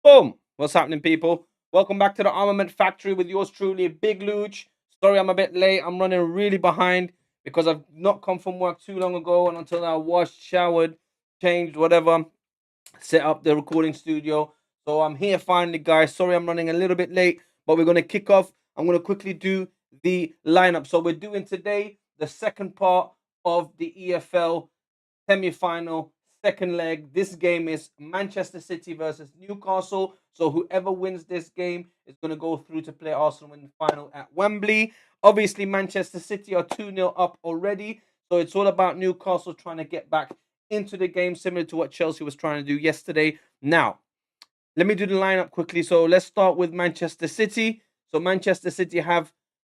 Boom! What's happening, people? Welcome back to the Armament Factory with yours truly, Big Luch. Sorry, I'm a bit late. I'm running really behind because I've not come from work too long ago, and until I washed, showered, changed, whatever, set up the recording studio. So I'm here finally, guys. Sorry, I'm running a little bit late, but we're gonna kick off. I'm gonna quickly do the lineup. So we're doing today the second part of the EFL semi-final, second leg. This game is Manchester City versus Newcastle. So whoever wins this game is going to go through to play Arsenal in the final at Wembley. Obviously, Manchester City are 2-0 up already. So it's all about Newcastle trying to get back into the game, similar to what Chelsea was trying to do yesterday. Now, let me do the lineup quickly. So let's start with Manchester City. So Manchester City have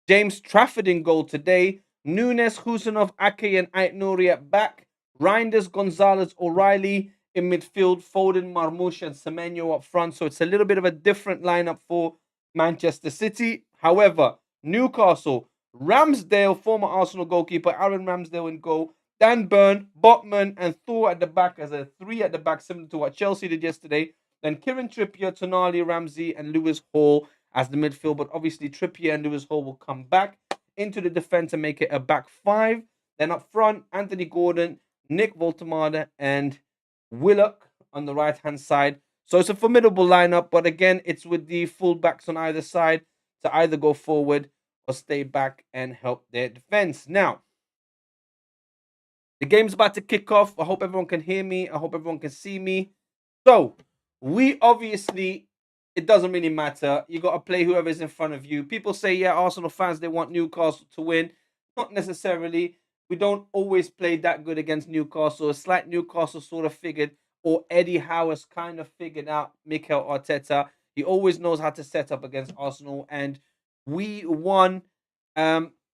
James Trafford in goal today. Nunes, Husanov, Ake, and Ait-Nouri at back. Reinders, Gonzalez, O'Reilly in midfield. Foden, Marmoush, and Semenyo up front. So it's a little bit of a different lineup for Manchester City. However, Newcastle, Ramsdale, former Arsenal goalkeeper, Aaron Ramsdale in goal. Dan Burn, Botman, and Thor at the back as a three at the back, similar to what Chelsea did yesterday. Then Kieran Trippier, Tonali, Ramsey, and Lewis Hall as the midfield. But obviously, Trippier and Lewis Hall will come back into the defense and make it a back five. Then up front, Anthony Gordon, Nick Voltemade, and Willock on the right hand side. So it's a formidable lineup. But again, it's with the fullbacks on either side to either go forward or stay back and help their defense. Now, the game's about to kick off. I hope everyone can hear me. I hope everyone can see me. So, we obviously, it doesn't really matter. You got to play whoever's in front of you. People say, yeah, Arsenal fans, they want Newcastle to win. Not necessarily. We don't always play that good against Newcastle. It's like Newcastle sort of figured, or Eddie Howe has kind of figured out Mikel Arteta. He always knows how to set up against Arsenal. And we won,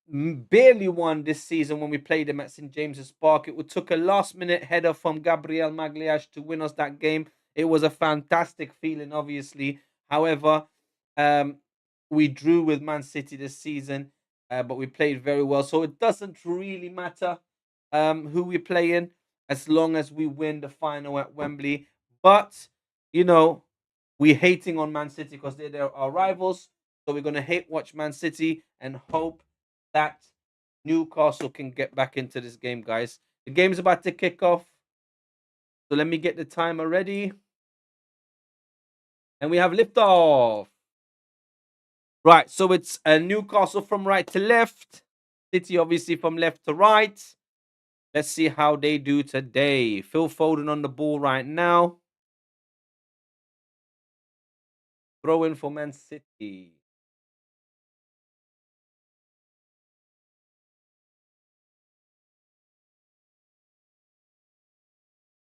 barely won this season when we played them at St. James's Park. It took a last minute header from Gabriel Magliash to win us that game. It was a fantastic feeling, obviously. However, um, we drew with Man City this season, but we played very well. So it doesn't really matter who we play in as long as we win the final at Wembley. But, you know, we're hating on Man City because they're our rivals. So we're going to hate watch Man City and hope that Newcastle can get back into this game, guys. The game's about to kick off. So let me get the timer ready. And we have liftoff. Right, so it's Newcastle from right to left. City, obviously, from left to right. Let's see how they do today. Phil Foden on the ball right now. Throw in for Man City.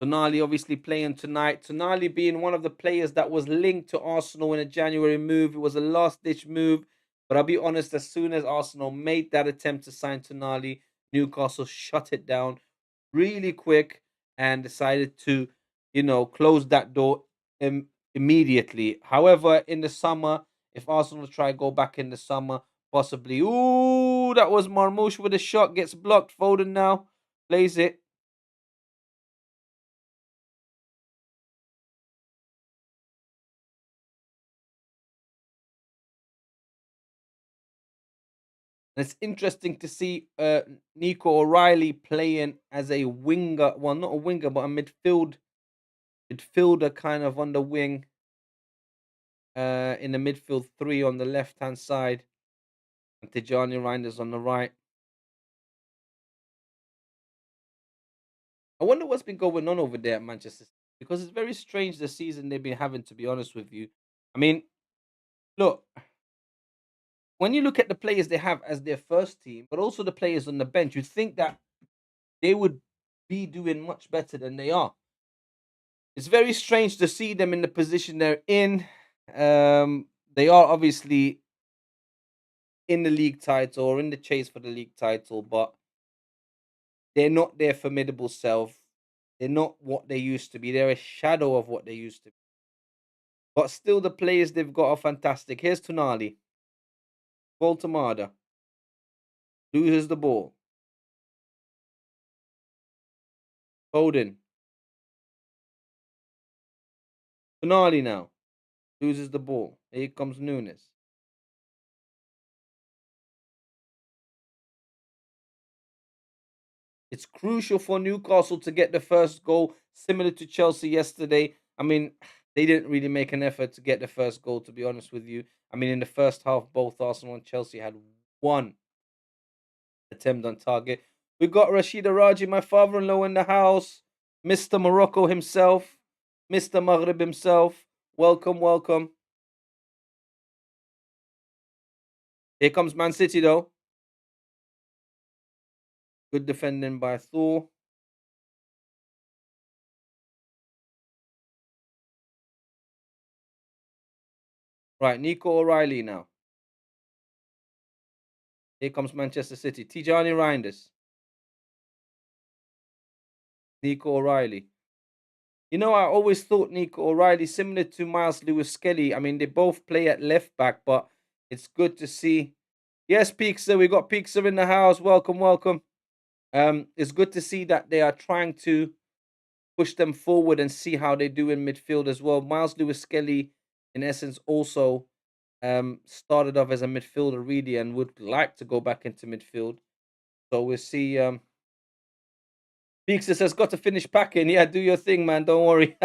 Tonali obviously playing tonight. Tonali being one of the players that was linked to Arsenal in a January move. It was a last-ditch move. But I'll be honest, as soon as Arsenal made that attempt to sign Tonali, Newcastle shut it down really quick and decided to, close that door immediately. However, in the summer, if Arsenal try to go back in the summer, possibly. Ooh, that was Marmoush with a shot. Gets blocked. Foden now plays it. And it's interesting to see Nico O'Reilly playing as a winger. Well, not a winger, but a midfielder kind of on the wing. In the midfield three on the left hand side, and Tijani Reinders on the right. I wonder what's been going on over there at Manchester City, because it's very strange the season they've been having. To be honest with you, I mean, look, when you look at the players they have as their first team, but also the players on the bench, you'd think that they would be doing much better than they are. It's very strange to see them in the position they're in. They are obviously in the league title or in the chase for the league title, but they're not their formidable self. They're not what they used to be. They're a shadow of what they used to be. But still, the players they've got are fantastic. Here's Tonali. Voltemada loses the ball. Foden. Tonali now. Loses the ball. Here comes Nunes. It's crucial for Newcastle to get the first goal, similar to Chelsea yesterday. I mean, they didn't really make an effort to get the first goal, to be honest with you. I mean, in the first half, both Arsenal and Chelsea had one attempt on target. We got Rashida Raji, my father-in-law, in the house. Mr. Morocco himself, Mr. Maghrib himself. Welcome, welcome. Here comes Man City, though. Good defending by Thor. Right, Nico O'Reilly now. Here comes Manchester City. Tijani Reinders. Nico O'Reilly. You know, I always thought Nico O'Reilly similar to Miles Lewis Skelly. I mean, they both play at left back, but it's good to see. Yes, Peekser, we got Peekser in the house. Welcome, welcome. It's good to see that they are trying to push them forward and see how they do in midfield as well. Miles Lewis Skelly, in essence, also started off as a midfielder really and would like to go back into midfield. So we'll see. Peekser says, got to finish packing. Yeah, do your thing, man. Don't worry.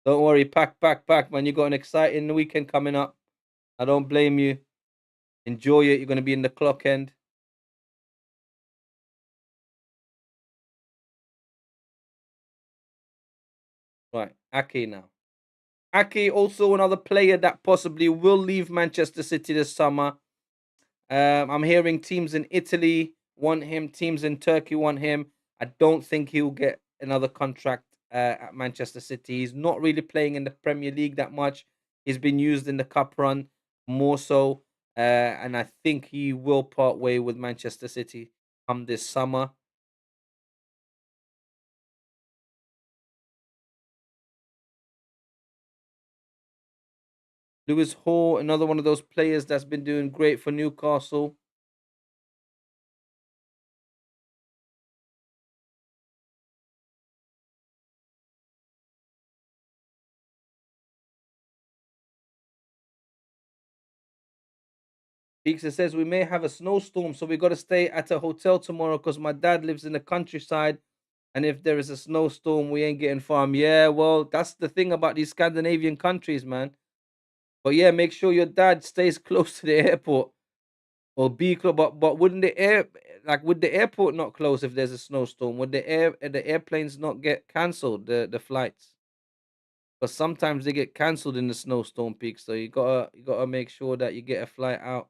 Don't worry. Pack, pack, pack, man. You got an exciting weekend coming up. I don't blame you. Enjoy it. You're going to be in the clock end. Right. Ake now. Ake, also another player that possibly will leave Manchester City this summer. I'm hearing teams in Italy want him, teams in Turkey want him. I don't think he'll get another contract at Manchester City. He's not really playing in the Premier League that much. He's been used in the cup run more so, and I think he will part way with Manchester City come this summer. Lewis Hall, another one of those players that's been doing great for Newcastle. Peekser says we may have a snowstorm, so we got to stay at a hotel tomorrow because my dad lives in the countryside. And if there is a snowstorm, we ain't getting farm. Yeah, well, that's the thing about these Scandinavian countries, man. But yeah, make sure your dad stays close to the airport or be close. But wouldn't would the airport not close if there's a snowstorm? Would the airplanes not get cancelled, the flights? Because sometimes they get cancelled in the snowstorm peak. So you gotta make sure that you get a flight out.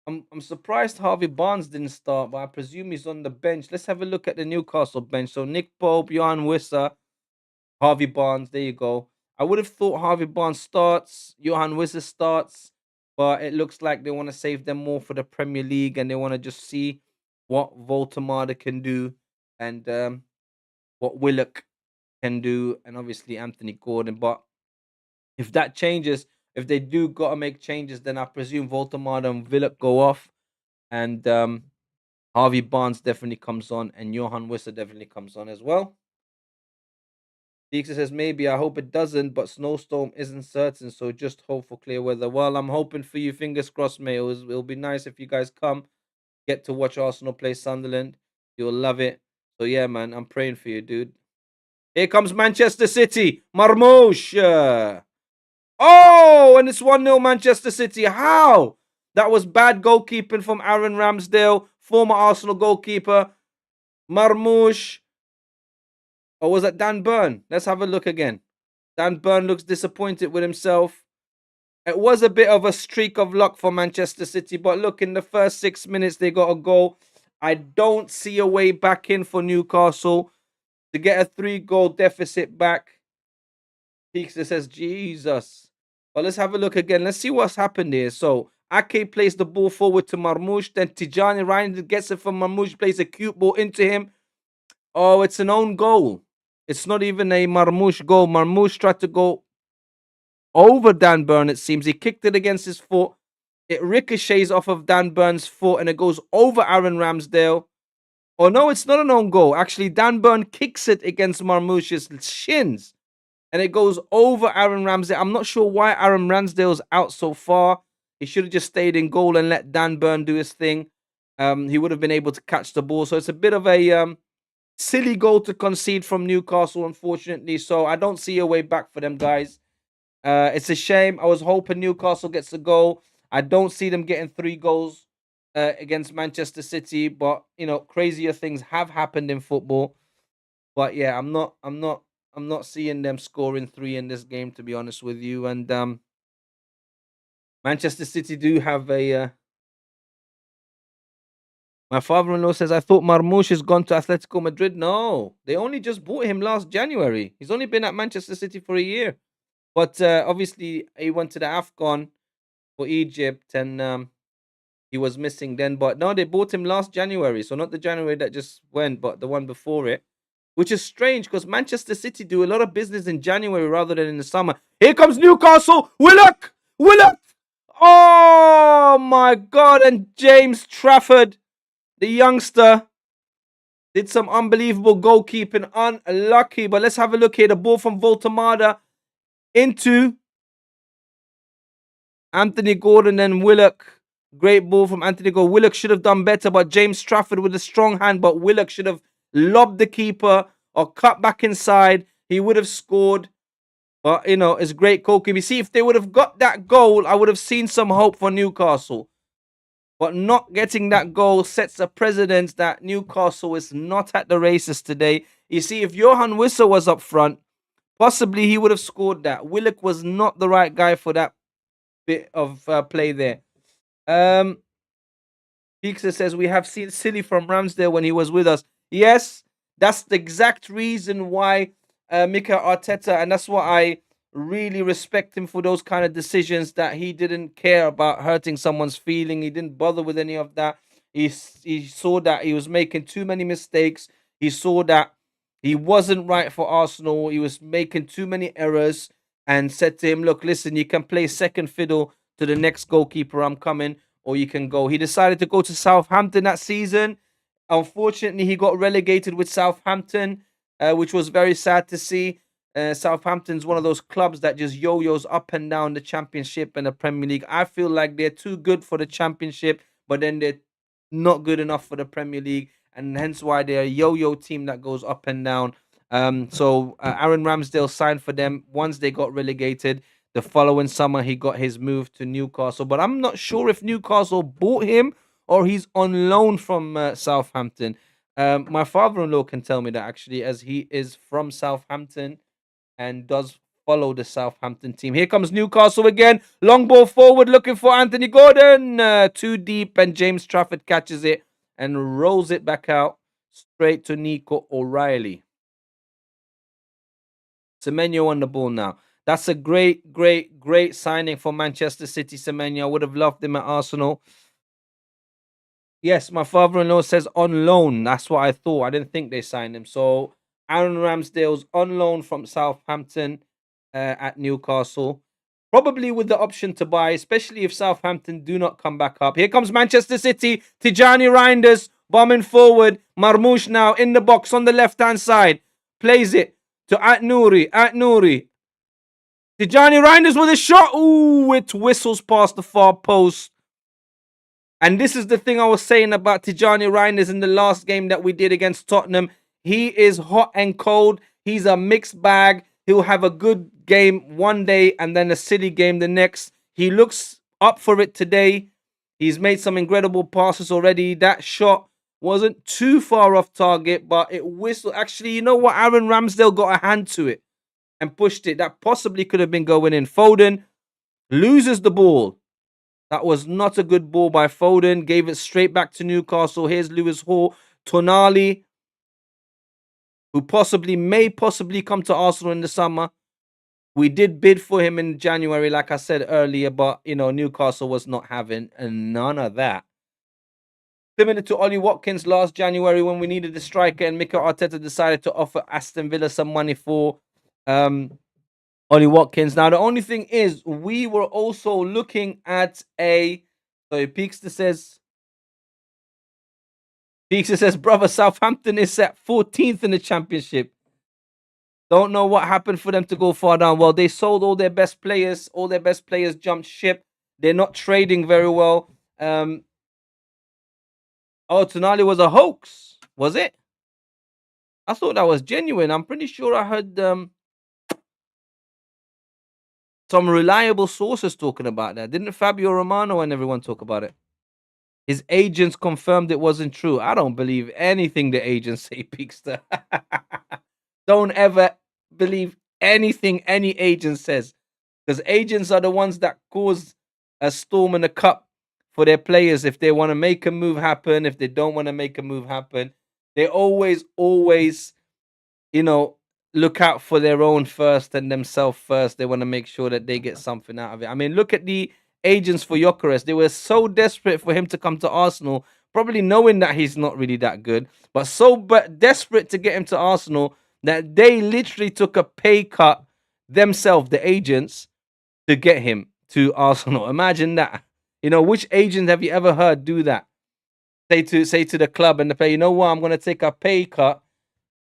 I'm surprised Harvey Barnes didn't start, but I presume he's on the bench. Let's have a look at the Newcastle bench. So Nick Pope, Johan Wissa, Harvey Barnes. There you go. I would have thought Harvey Barnes starts, Johan Wissa starts, but it looks like they want to save them more for the Premier League and they want to just see what Voltemada can do and what Willock can do, and obviously Anthony Gordon. But if that changes, if they do got to make changes, then I presume Voltemada and Willock go off and Harvey Barnes definitely comes on, and Johan Wissa definitely comes on as well. Dixon says maybe. I hope it doesn't, but snowstorm isn't certain, so just hope for clear weather. Well, I'm hoping for you. Fingers crossed, mate. It'll be nice if you guys come, get to watch Arsenal play Sunderland. You'll love it. So yeah, man, I'm praying for you, dude. Here comes Manchester City. Marmouche. Oh, and it's 1-0 Manchester City. How? That was bad goalkeeping from Aaron Ramsdale, former Arsenal goalkeeper. Marmouche. Or was that Dan Burn? Let's have a look again. Dan Burn looks disappointed with himself. It was a bit of a streak of luck for Manchester City, but look, in the first 6 minutes, they got a goal. I don't see a way back in for Newcastle to get a 3-goal deficit back. Peekster says, Jesus. But let's have a look again. Let's see what's happened here. So, Ake plays the ball forward to Marmouche. Then Tijani Ryan gets it from Marmouche, plays a cute ball into him. Oh, it's an own goal. It's not even a Marmouche goal. Marmouche tried to go over Dan Burn, it seems. He kicked it against his foot. It ricochets off of Dan Burn's foot and it goes over Aaron Ramsdale. Oh no, it's not an own goal. Actually, Dan Burn kicks it against Marmoush's shins, and it goes over Aaron Ramsdale. I'm not sure why Aaron Ramsdale's out so far. He should have just stayed in goal and let Dan Burn do his thing. He would have been able to catch the ball. So it's a bit of a silly goal to concede from Newcastle, unfortunately. So I don't see a way back for them guys. It's a shame. I was hoping Newcastle gets a goal. I don't see them getting 3 goals against Manchester City, but crazier things have happened in football. But yeah, I'm not seeing them scoring 3 in this game, to be honest with you. And Manchester City do have a. My father-in-law says, I thought Marmoush has gone to Atletico Madrid. No, they only just bought him last January. He's only been at Manchester City for a year. But obviously, he went to the AFCON for Egypt, and he was missing then. But no, they bought him last January. So not the January that just went, but the one before it. Which is strange because Manchester City do a lot of business in January rather than in the summer. Here comes Newcastle. Willock! Willock! Oh my God. And James Trafford, the youngster, did some unbelievable goalkeeping. Unlucky. But let's have a look here. The ball from Voltamada into Anthony Gordon and Willock. Great ball from Anthony Gordon. Willock should have done better, but James Trafford with a strong hand. But Willock should have lobbed the keeper or cut back inside. He would have scored. But, it's great goalkeeping. You see, if they would have got that goal, I would have seen some hope for Newcastle. But not getting that goal sets a precedent that Newcastle is not at the races today. You see, if Johan Wissa was up front, possibly he would have scored that. Willock was not the right guy for that bit of play there. Peekser says we have seen Silly from Ramsdale when he was with us. Yes, that's the exact reason why Mikel Arteta, and that's why I really respect him for those kind of decisions, that he didn't care about hurting someone's feeling. He didn't bother with any of that. He saw that he was making too many mistakes. He saw that he wasn't right for Arsenal. He was making too many errors, and said to him, look, listen, you can play second fiddle to the next goalkeeper. I'm coming. Or you can go. He decided to go to Southampton that season. Unfortunately, he got relegated with Southampton, which was very sad to see. Southampton's one of those clubs that just yo-yos up and down the Championship and the Premier League. I feel like they're too good for the Championship, but then they're not good enough for the Premier League, and hence why they're a yo-yo team that goes up and down. So Aaron Ramsdale signed for them once they got relegated. The following summer, he got his move to Newcastle, but I'm not sure if Newcastle bought him or he's on loan from Southampton. My father-in-law can tell me that, actually, as he is from Southampton and does follow the Southampton team. Here comes Newcastle again. Long ball forward, looking for Anthony Gordon. Too deep, and James Trafford catches it and rolls it back out straight to Nico O'Reilly. Semenyo on the ball now. That's a great, great, great signing for Manchester City, Semenyo. I would have loved him at Arsenal. Yes, my father-in-law says on loan. That's what I thought. I didn't think they signed him. So Aaron Ramsdale's on loan from Southampton at Newcastle. Probably with the option to buy, especially if Southampton do not come back up. Here comes Manchester City. Tijani Reinders bombing forward. Marmoush now in the box on the left-hand side. Plays it to At-Nouri. At-Nouri. Tijani Reinders with a shot. Ooh, it whistles past the far post. And this is the thing I was saying about Tijani Reinders in the last game that we did against Tottenham. He is hot and cold. He's a mixed bag. He'll have a good game one day and then a silly game the next. He looks up for it today. He's made some incredible passes already. That shot wasn't too far off target, but it whistled. Actually, you know what? Aaron Ramsdale got a hand to it and pushed it. That possibly could have been going in. Foden loses the ball. That was not a good ball by Foden. Gave it straight back to Newcastle. Here's Lewis Hall. Tonali, who may possibly come to Arsenal in the summer. We did bid for him in January, like I said earlier, but, Newcastle was not having none of that. Similar to Ollie Watkins last January when we needed a striker and Mikel Arteta decided to offer Aston Villa some money for Ollie Watkins. Now, the only thing is, we were also looking at Peakster says, Peter says, brother, Southampton is at 14th in the championship. Don't know what happened for them to go far down. Well, they sold all their best players. All their best players jumped ship. They're not trading very well. Oh, Tonali was a hoax. Was it? I thought that was genuine. I'm pretty sure I heard some reliable sources talking about that. Didn't Fabio Romano and everyone talk about it? His agents confirmed it wasn't true. I don't believe anything the agents say, Peakster. Don't ever believe anything any agent says, because agents are the ones that cause a storm in a cup for their players. If they want to make a move happen, if they don't want to make a move happen, they always, you know, look out for their own first and themselves first. They want to make sure that they get something out of it. I mean, look at the agents for Gyökeres. They were so desperate for him to come to Arsenal, probably knowing that he's not really that good, but desperate to get him to Arsenal that they literally took a pay cut themselves, the agents, to get him to Arsenal. Imagine that. You know, which agent have you ever heard do that? Say to the club and the player, you know what, I'm going to take a pay cut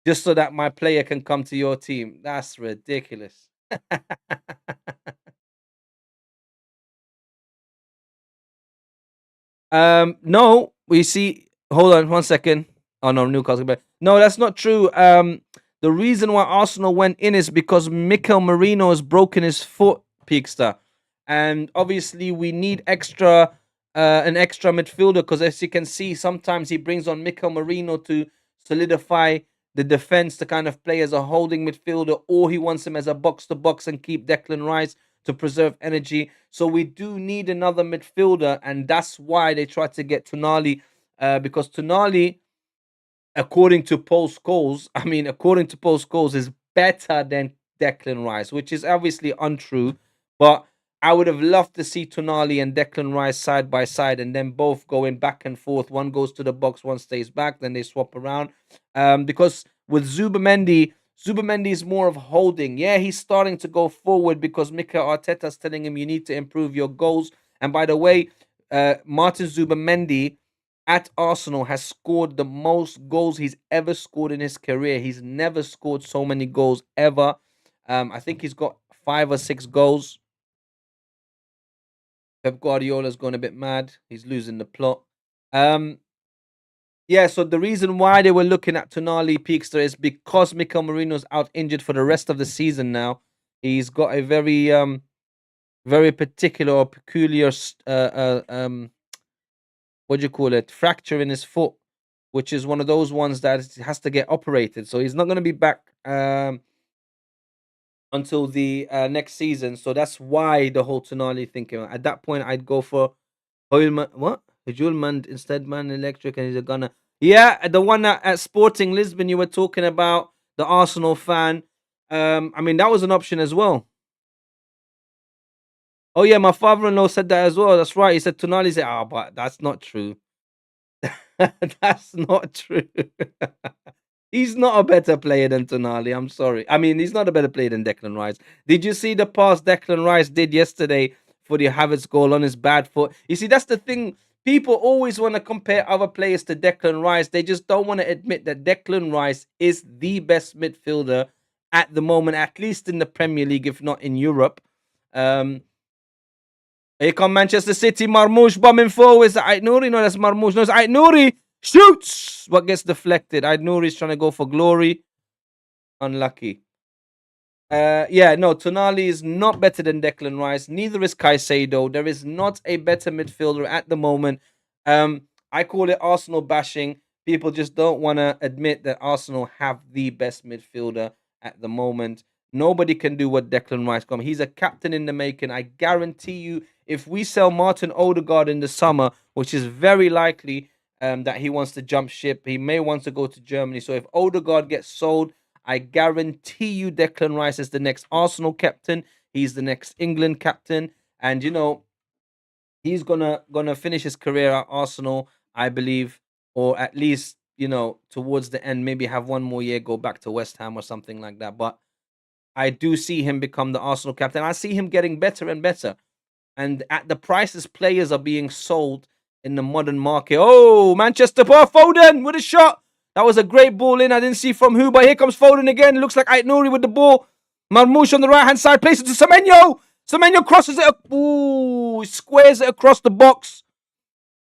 just so that my player can come to your team. That's ridiculous. No, we see. Hold on 1 second. Oh no, Newcastle. But no, that's not true. The reason why Arsenal went in is because Mikel Merino has broken his foot, Peakster, and obviously we need an extra midfielder, because as you can see, sometimes he brings on Mikel Merino to solidify the defense to kind of play as a holding midfielder, or he wants him as a box to box and keep Declan Rice to preserve energy. So we do need another midfielder, and that's why they tried to get Tonali, because Tonali, according to Paul Scholes, is better than Declan Rice, which is obviously untrue. But I would have loved to see Tonali and Declan Rice side by side, and then both going back and forth. One goes to the box, one stays back, then they swap around. Because with Zubimendi is more of holding. Yeah, he's starting to go forward because Mikel Arteta's telling him you need to improve your goals. And by the way, Martin Zubimendi at Arsenal has scored the most goals he's ever scored in his career. He's never scored so many goals ever. I think he's got 5 or 6 goals. Pep Guardiola's gone a bit mad. He's losing the plot. Yeah, so the reason why they were looking at Tonali, Peakster, is because Mikel Merino's out injured for the rest of the season now. He's got a very particular or peculiar what do you call it, fracture in his foot, which is one of those ones that has to get operated. So he's not going to be back until the next season. So that's why the whole Tonali thinking. At that point, I'd go for Hoylman. What? Julman instead, man, electric, and he's a gunner. Yeah, the one at Sporting Lisbon you were talking about, the Arsenal fan. I mean, that was an option as well. Oh yeah, my father-in-law said that as well. That's right. He said Tonali. Said, "Ah, but that's not true. That's not true." He's not a better player than Tonali. I'm sorry. I mean, he's not a better player than Declan Rice. Did you see the pass Declan Rice did yesterday for the Havertz goal on his bad foot? You see, that's the thing. People always want to compare other players to Declan Rice. They just don't want to admit that Declan Rice is the best midfielder at the moment, at least in the Premier League, if not in Europe. Here come Manchester City. Marmoush bombing forward. Is Ait Nouri? No, that's Marmoush. No, it's Ait Nouri. Shoots! What gets deflected? Ait Nouri's trying to go for glory. Unlucky. Yeah, no, Tonali is not better than Declan Rice. Neither is Caicedo. There is not a better midfielder at the moment. I call it Arsenal bashing. People just don't want to admit that Arsenal have the best midfielder at the moment. Nobody can do what Declan Rice can. He's a captain in the making. I guarantee you, if we sell Martin Odegaard in the summer, which is very likely that he wants to jump ship, he may want to go to Germany. So if Odegaard gets sold, I guarantee you Declan Rice is the next Arsenal captain. He's the next England captain. And, he's gonna finish his career at Arsenal, I believe, or at least, towards the end, maybe have one more year, go back to West Ham or something like that. But I do see him become the Arsenal captain. I see him getting better and better. And at the prices players are being sold, in the modern market. Oh, Manchester, Foden with a shot. That was a great ball in. I didn't see from who, but here comes Foden again. Looks like Ait-Nouri with the ball. Marmoush on the right-hand side, places it to Semenyo. Semenyo crosses it. Ooh, squares it across the box.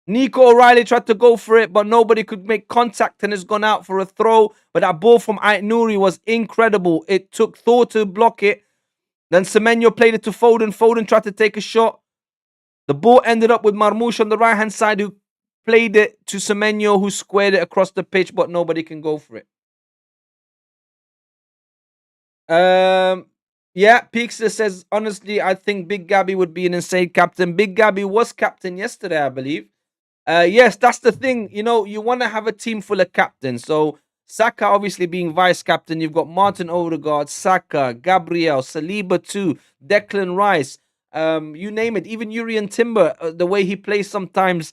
Nico O'Reilly tried to go for it, but nobody could make contact and has gone out for a throw. But that ball from Ait-Nouri was incredible. It took Thor to block it. Then Semenyo played it to Foden. Foden tried to take a shot. The ball ended up with Marmoush on the right-hand side, who played it to Semenyo, who squared it across the pitch, but nobody can go for it. Yeah, Peakster says, honestly, I think Big Gabby would be an insane captain. Big Gabby was captain yesterday, I believe. Yes, that's the thing. You know, you want to have a team full of captains. So Saka obviously being vice captain. You've got Martin Odegaard, Saka, Gabriel, Saliba too, Declan Rice. You name it. Even Urian Timber, the way he plays sometimes.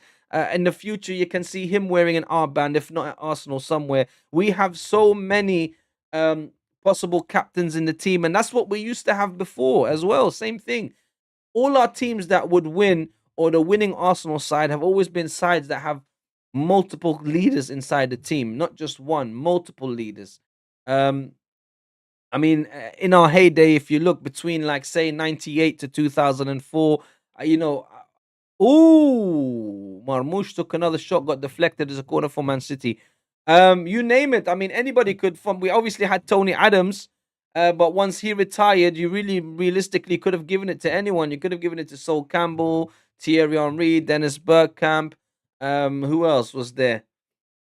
In the future, you can see him wearing an armband, if not at Arsenal somewhere. We have so many possible captains in the team, and that's what we used to have before as well. Same thing. All our teams that would win, or the winning Arsenal side, have always been sides that have multiple leaders inside the team, not just one, multiple leaders. I mean, in our heyday, if you look between, like, say, 98 to 2004, you know, ooh, Marmoush took another shot, got deflected as a corner for Man City. You name it. I mean, anybody could. We obviously had Tony Adams, but once he retired, you really realistically could have given it to anyone. You could have given it to Sol Campbell, Thierry Henry, Dennis Bergkamp. Who else was there?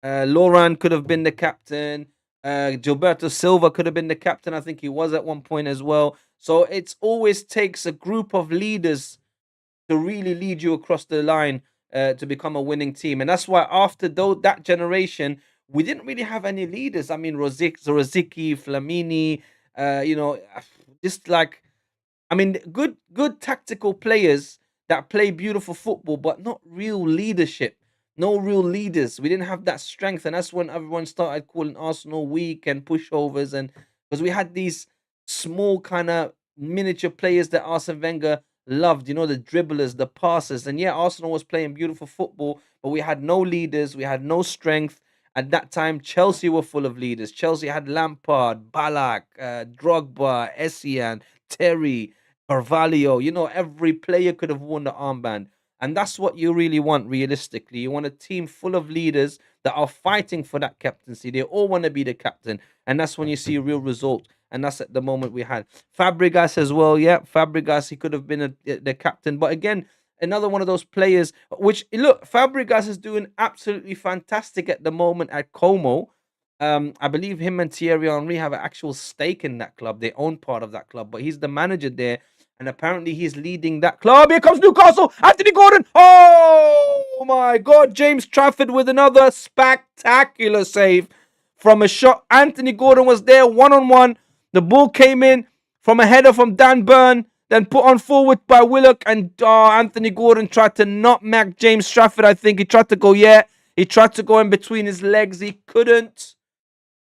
Laurent could have been the captain. Gilberto Silva could have been the captain. I think he was at one point as well. So it always takes a group of leaders to really lead you across the line to become a winning team. And that's why after that generation, we didn't really have any leaders. I mean, Rosicky, Flamini, just like, I mean, good tactical players that play beautiful football, but not real leadership. No real leaders. We didn't have that strength, and that's when everyone started calling Arsenal weak and pushovers, and because we had these small kind of miniature players that Arsene Wenger loved, the dribblers, the passers. And yeah, Arsenal was playing beautiful football, but we had no leaders, we had no strength. At that time, Chelsea were full of leaders. Chelsea had Lampard, Ballack, Drogba, Essien, Terry, Carvalho. Every player could have worn the armband. And that's what you really want, realistically. You want a team full of leaders that are fighting for that captaincy. They all want to be the captain. And that's when you see real results. And that's at the moment we had. Fabregas as well. Yeah, Fabregas, he could have been the captain. But again, another one of those players, which, look, Fabregas is doing absolutely fantastic at the moment at Como. I believe him and Thierry Henry have an actual stake in that club. They own part of that club. But he's the manager there. And apparently he's leading that club. Here comes Newcastle. Anthony Gordon. Oh, my God. James Trafford with another spectacular save from a shot. Anthony Gordon was there one-on-one. The ball came in from a header from Dan Burn, then put on forward by Willock, and Anthony Gordon tried to nutmeg James Trafford. I think he tried to go, he tried to go in between his legs. He couldn't.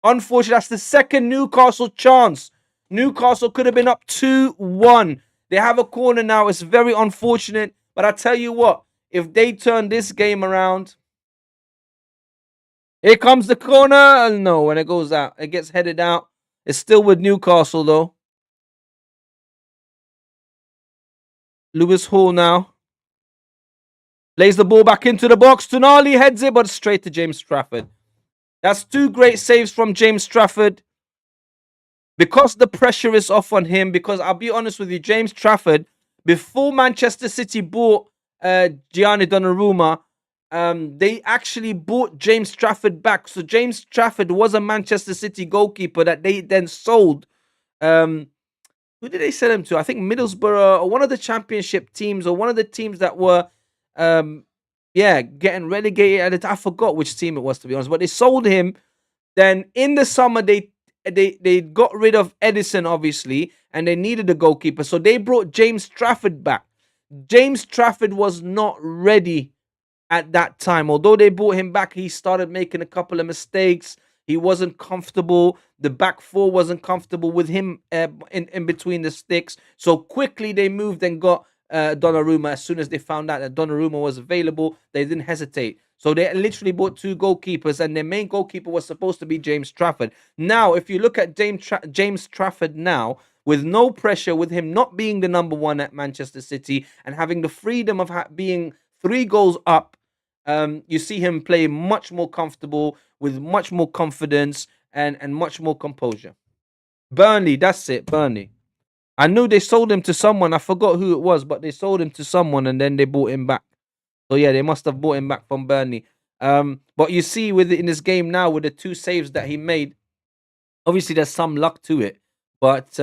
Unfortunately, that's the second Newcastle chance. Newcastle could have been up 2-1. They have a corner now. It's very unfortunate. But I tell you what, if they turn this game around, here comes the corner. No, when it goes out, it gets headed out. It's still with Newcastle, though. Lewis Hall now plays the ball back into the box. Tonali heads it, but straight to James Trafford. That's two great saves from James Trafford. Because the pressure is off on him, because I'll be honest with you, James Trafford, before Manchester City bought Gianni Donnarumma, they actually bought James Trafford back. So James Trafford was a Manchester City goalkeeper that they then sold. Who did they sell him to? I think Middlesbrough, or one of the championship teams, or one of the teams that were, getting relegated. I forgot which team it was, to be honest. But they sold him. Then in the summer, they got rid of Edison, obviously, and they needed a goalkeeper. So they brought James Trafford back. James Trafford was not ready at that time. Although they brought him back, he started making a couple of mistakes. He wasn't comfortable. The back four wasn't comfortable with him in between the sticks. So quickly they moved and got Donnarumma. As soon as they found out that Donnarumma was available, they didn't hesitate. So they literally bought two goalkeepers, and their main goalkeeper was supposed to be James Trafford. Now, if you look at James Trafford now, with no pressure, with him not being the number one at Manchester City and having the freedom of being 3 goals up, you see him play much more comfortable, with much more confidence and much more composure. Burnley, that's it, Burnley. I knew they sold him to someone. I forgot who it was, but they sold him to someone and then they bought him back. So yeah, they must have bought him back from Burnley. But you see, in this game now, with the 2 saves that he made, obviously there's some luck to it, but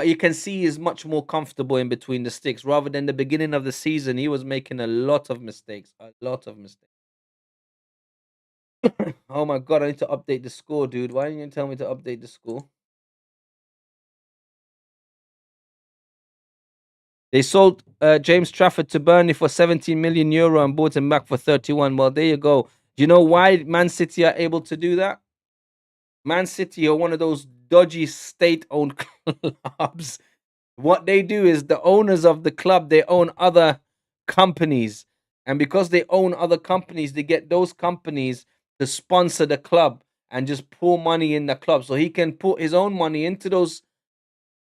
you can see he's much more comfortable in between the sticks rather than the beginning of the season. He was making a lot of mistakes, a lot of mistakes. Oh my god, I need to update the score, dude. Why didn't you tell me to update the score? They sold James Trafford to Burnley for 17 million euro and bought him back for 31. Well, there you go. Do you know why Man City are able to do that? Man City are one of those dodgy state-owned clubs. What they do is the owners of the club, they own other companies. And because they own other companies, they get those companies to sponsor the club and just pour money in the club. So he can put his own money into those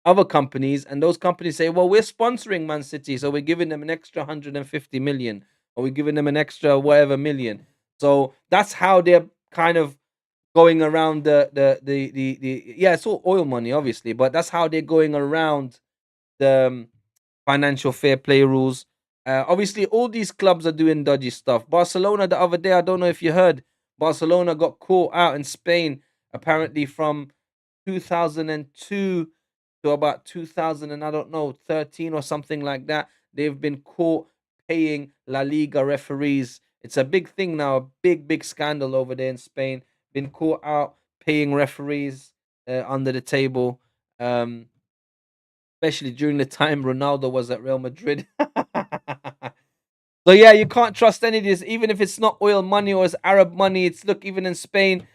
other companies, and those companies say, well, we're sponsoring Man City, so we're giving them an extra 150 million, or we're giving them an extra whatever million. So that's how they're kind of going around the yeah, it's all oil money, obviously, but that's how they're going around the financial fair play rules. Obviously, all these clubs are doing dodgy stuff. Barcelona, the other day, I don't know if you heard, Barcelona got caught out in Spain, apparently from 2002 to about 2000 and I don't know 13 or something like that. They've been caught paying La Liga referees. It's a big thing now, a big scandal over there in Spain. Been caught out paying referees under the table. Especially during the time Ronaldo was at Real Madrid. So yeah, you can't trust any of this, even if it's not oil money or it's Arab money. It's look, even in Spain,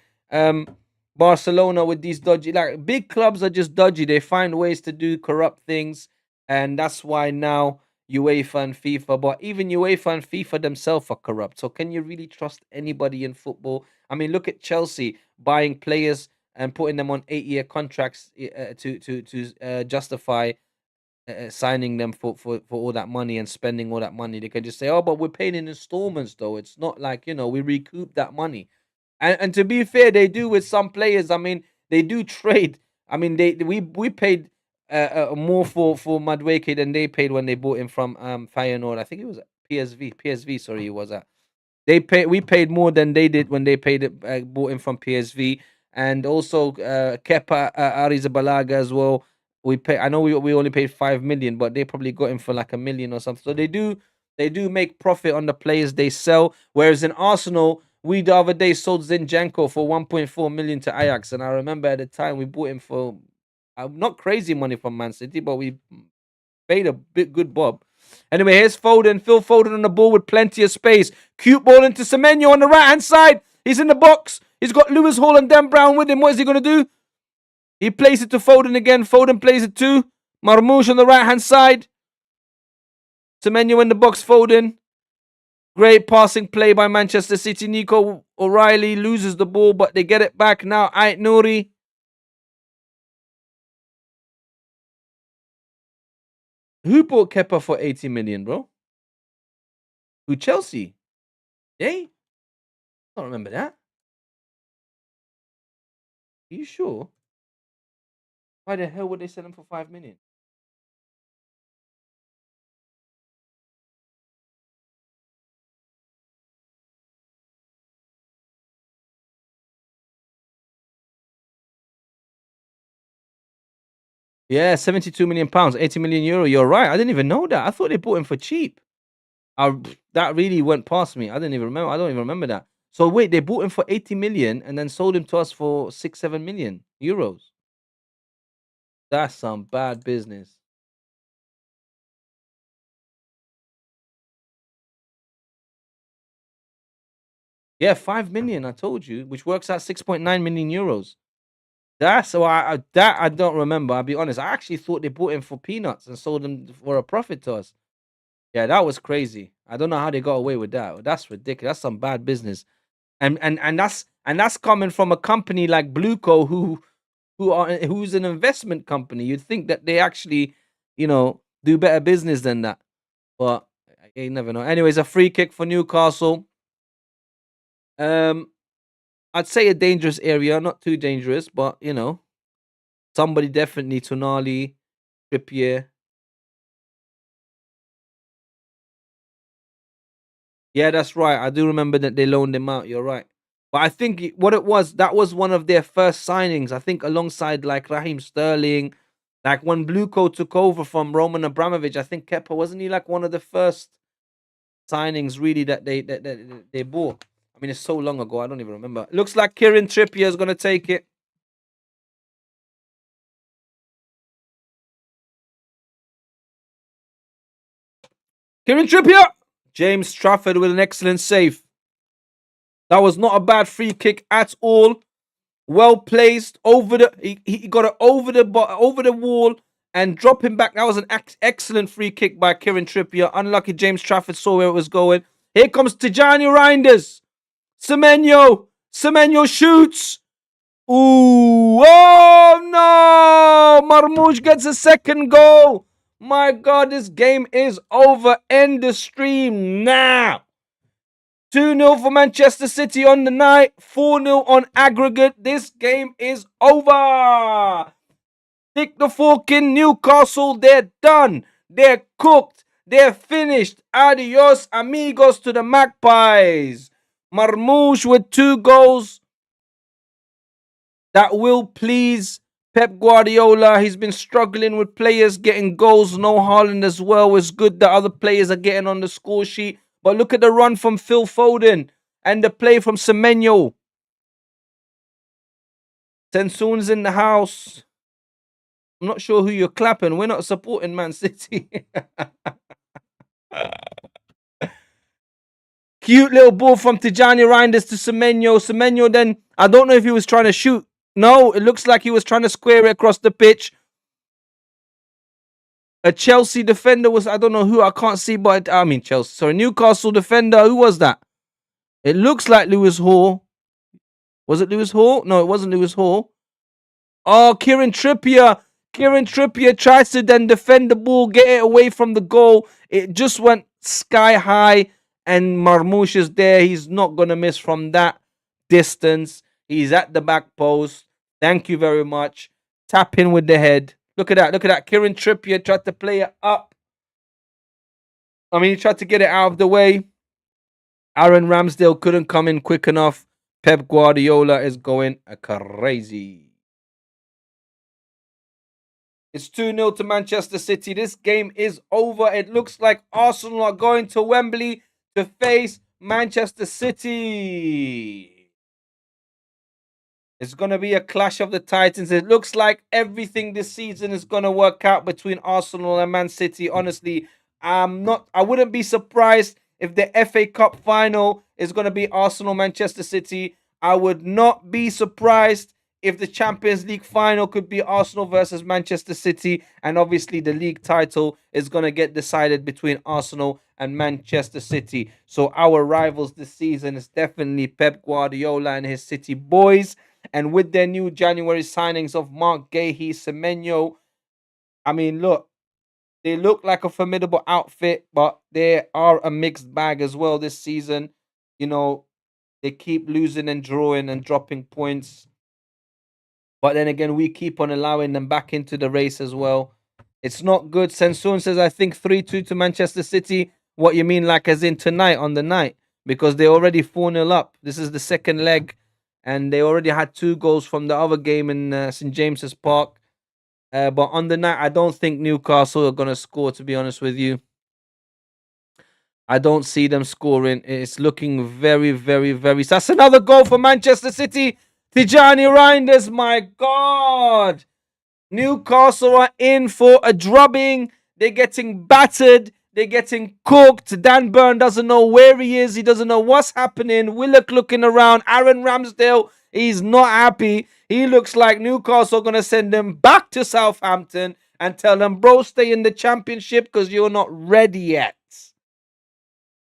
Barcelona with these dodgy, like big clubs are just dodgy. They find ways to do corrupt things, and that's why now UEFA and FIFA, but even UEFA and FIFA themselves are corrupt. So can you really trust anybody in football? I mean, look at Chelsea buying players and putting them on 8-year contracts to justify signing them for all that money and spending all that money. They can just say, "Oh, but we're paying in installments, though. It's not like we recoup that money." And to be fair, they do with some players. I mean, they do trade. I mean, we paid more for Madueke than they paid when they bought him from Feyenoord. I think it was PSV. Sorry, it was at. We paid more than they did when they paid it, bought him from PSV, and also Kepa Arrizabalaga as well. I know we only paid 5 million, but they probably got him for like 1 million or something. So they do make profit on the players they sell. Whereas in Arsenal, we the other day sold Zinchenko for 1.4 million to Ajax, and I remember at the time we bought him for not crazy money from Man City, but we paid a bit good bob. Anyway, here's Foden. Phil Foden on the ball with plenty of space. Cute ball into Semenyo on the right-hand side. He's in the box. He's got Lewis Hall and Dan Brown with him. What is he going to do? He plays it to Foden again. Foden plays it to Marmoush on the right-hand side. Semenyo in the box, Foden. Great passing play by Manchester City. Nico O'Reilly loses the ball, but they get it back now. Ait Nouri. Who bought Kepa for 80 million, bro? Who, Chelsea? They? I don't remember that. Are you sure? Why the hell would they sell him for 5 million? Yeah, 72 million pounds, 80 million euro. You're right. I didn't even know that. I thought they bought him for cheap. That really went past me. I didn't even remember. I don't even remember that. So wait, they bought him for 80 million and then sold him to us for 6-7 million euros. That's some bad business. Yeah, 5 million. I told you, which works out 6.9 million euros. That's why that I don't remember. I'll be honest. I actually thought they bought him for peanuts and sold him for a profit to us. Yeah, that was crazy. I don't know how they got away with that. That's ridiculous. That's some bad business. And that's coming from a company like Blueco who's an investment company. You'd think that they actually, do better business than that. But you never know. Anyways, a free kick for Newcastle. Um, I'd say a dangerous area, not too dangerous, but somebody definitely Tonali, Trippier. Yeah, that's right. I do remember that they loaned him out. You're right. But I think what it was, that was one of their first signings. I think alongside like Raheem Sterling, like when Blueco took over from Roman Abramovich. I think Kepa wasn't he like one of the first signings really that they bought. I mean, it's so long ago. I don't even remember. Looks like Kieran Trippier is gonna take it. Kieran Trippier. James Trafford with an excellent save. That was not a bad free kick at all. Well placed over the. He got it over the wall and dropping back. That was an excellent free kick by Kieran Trippier. Unlucky James Trafford saw where it was going. Here comes Tijani Reinders. Semenyo. Semenyo shoots. Ooh. Oh no. Marmoush gets a second goal. My God, this game is over. End the stream now. 2-0 for Manchester City on the night. 4-0 on aggregate. This game is over. Stick the fork in Newcastle. They're done. They're cooked. They're finished. Adios, amigos to the Magpies. Marmoush with 2 goals. That will please Pep Guardiola. He's been struggling with players getting goals. No Haaland as well. It's good that other players are getting on the score sheet. But look at the run from Phil Foden and the play from Semenyo. Sensoon's in the house. I'm not sure who you're clapping. We're not supporting Man City. Cute little ball from Tijani Reinders to Semenyo. Semenyo then, I don't know if he was trying to shoot. No, it looks like he was trying to square it across the pitch. A Chelsea defender was, I don't know who, I can't see, but I mean Chelsea. Sorry, Newcastle defender. Who was that? It looks like Lewis Hall. Was it Lewis Hall? No, it wasn't Lewis Hall. Oh, Kieran Trippier. Kieran Trippier tries to then defend the ball, get it away from the goal. It just went sky high, and Marmoush is there. He's not going to miss from that distance. He's at the back post. Thank you very much. Tap in with the head. Look at that. Look at that. Kieran Trippier tried to play it up. I mean, he tried to get it out of the way. Aaron Ramsdale couldn't come in quick enough. Pep Guardiola is going crazy. It's 2-0 to Manchester City. This game is over. It looks like Arsenal are going to Wembley to face Manchester City. It's going to be a clash of the Titans. It looks like everything this season is going to work out between Arsenal and Man City. Honestly, I wouldn't be surprised if the FA Cup final is going to be Arsenal Manchester City. I would not be surprised if the Champions League final could be Arsenal versus Manchester City, and obviously the league title is going to get decided between Arsenal and Manchester City. So our rivals this season is definitely Pep Guardiola and his City boys. And with their new January signings of Mark Guéhi, Semenyo, I mean, look, they look like a formidable outfit, but they are a mixed bag as well this season. They keep losing and drawing and dropping points. But then again, we keep on allowing them back into the race as well. It's not good. Sensoon says, I think 3-2 to Manchester City. What you mean, like as in tonight on the night? Because they're already 4-0 up. This is the second leg. And they already had 2 goals from the other game in St. James's Park. But on the night, I don't think Newcastle are going to score, to be honest with you. I don't see them scoring. It's looking very, very, very... That's another goal for Manchester City. Tijani Reinders, my God. Newcastle are in for a drubbing. They're getting battered. They're getting cooked. Dan Burn doesn't know where he is. He doesn't know what's happening. Willock looking around. Aaron Ramsdale He's not happy. He looks like Newcastle going to send him back to Southampton and tell them, bro, stay in the championship because you're not ready yet.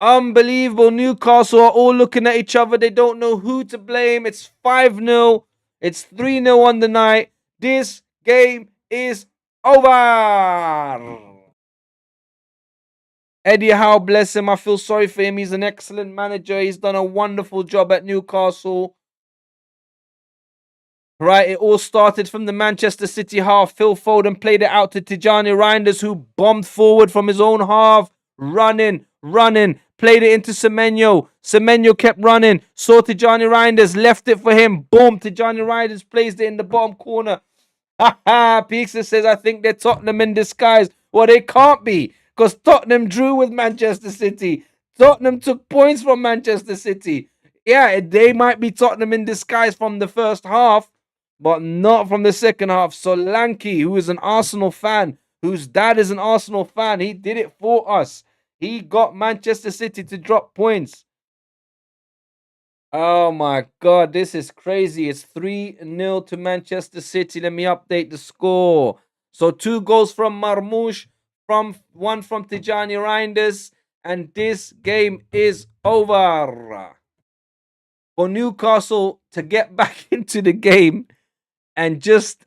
Unbelievable. Newcastle are all looking at each other. They don't know who to blame. It's 5-0. It's 3-0 on the night. This game is over. Eddie Howe, bless him. I feel sorry for him. He's an excellent manager. He's done a wonderful job at Newcastle. Right, it all started from the Manchester City half. Phil Foden played it out to Tijani Reinders, who bombed forward from his own half. Running. Played it into Semenyo. Semenyo kept running. Saw Tijani Reinders, left it for him. Boom, Tijani Reinders placed it in the bottom corner. Pixar says, I think they're Tottenham in disguise. Well, they can't be, because Tottenham drew with Manchester City. Tottenham took points from Manchester City. Yeah, they might be Tottenham in disguise from the first half, but not from the second half. Solanke, who is an Arsenal fan, whose dad is an Arsenal fan, he did it for us. He got Manchester City to drop points. Oh my God, this is crazy. It's 3-0 to Manchester City. Let me update the score. So 2 goals from Marmoush, one from Tijani Reinders, and this game is over. For Newcastle to get back into the game and just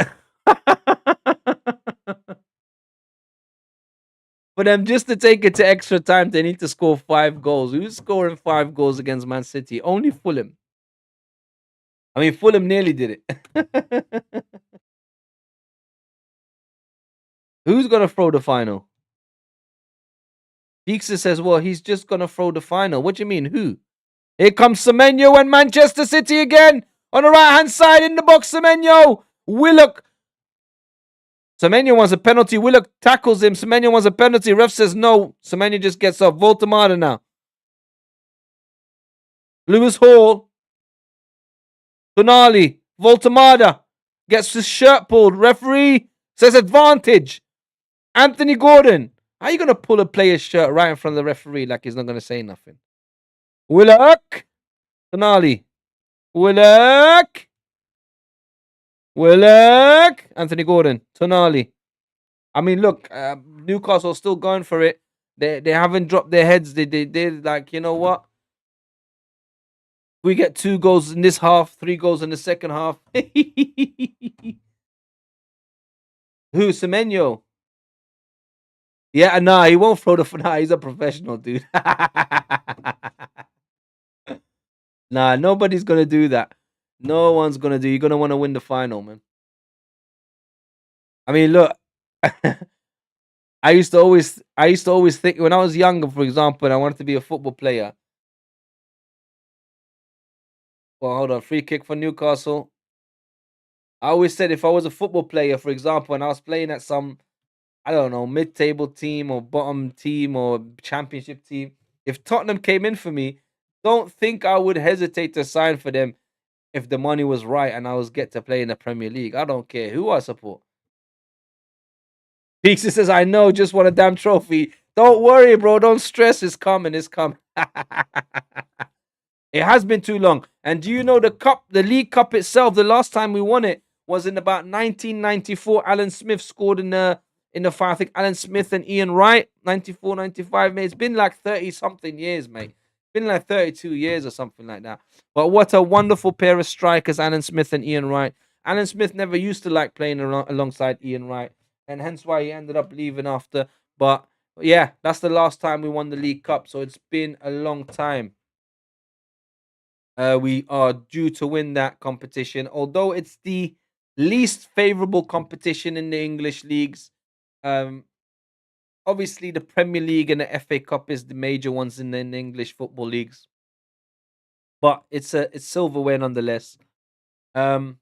for them just to take it to extra time, they need to score 5 goals. Who's scoring 5 goals against Man City? Only Fulham. I mean, Fulham nearly did it. Who's going to throw the final? Peekser says, well, he's just going to throw the final. What do you mean, who? Here comes Semenyo and Manchester City again. On the right-hand side in the box, Semenyo. Willock. Semenyo wants a penalty. Willock tackles him. Semenyo wants a penalty. Ref says no. Semenyo just gets up. Voltemada now. Lewis Hall. Tonali. Voltemada. Gets his shirt pulled. Referee says advantage. Anthony Gordon. How are you going to pull a player's shirt right in front of the referee like he's not going to say nothing? Willock. Tonali. Willock. Anthony Gordon. Tonali. I mean, look, Newcastle still going for it. They haven't dropped their heads. They're like, you know what? We get 2 goals in this half, 3 goals in the second half. Who? Semenyo? Yeah, nah, he won't throw the... Nah, he's a professional, dude. Nah, nobody's going to do that. No one's going to do. You're going to want to win the final, man. I mean, look. I used to always think when I was younger, for example, and I wanted to be a football player. Well, hold on. Free kick for Newcastle. I always said if I was a football player, for example, and I was playing at some, I don't know, mid-table team or bottom team or championship team, if Tottenham came in for me, don't think I would hesitate to sign for them if the money was right and I was get to play in the Premier League. I don't care who I support. Pixie says, I know, just want a damn trophy. Don't worry, bro. Don't stress. It's coming. It's coming. It has been too long. And do you know the League Cup itself, the last time we won it was in about 1994. Alan Smith scored in the final. I think Alan Smith and Ian Wright, 94, 95, mate. It's been like 30-something years, mate. It's been like 32 years or something like that. But what a wonderful pair of strikers, Alan Smith and Ian Wright. Alan Smith never used to like playing alongside Ian Wright, and hence why he ended up leaving after. But yeah, that's the last time we won the League Cup, so it's been a long time. We are due to win that competition, although it's the least favorable competition in the English leagues. Obviously, the Premier League and the FA Cup is the major ones in the English football leagues, but it's silverware nonetheless. And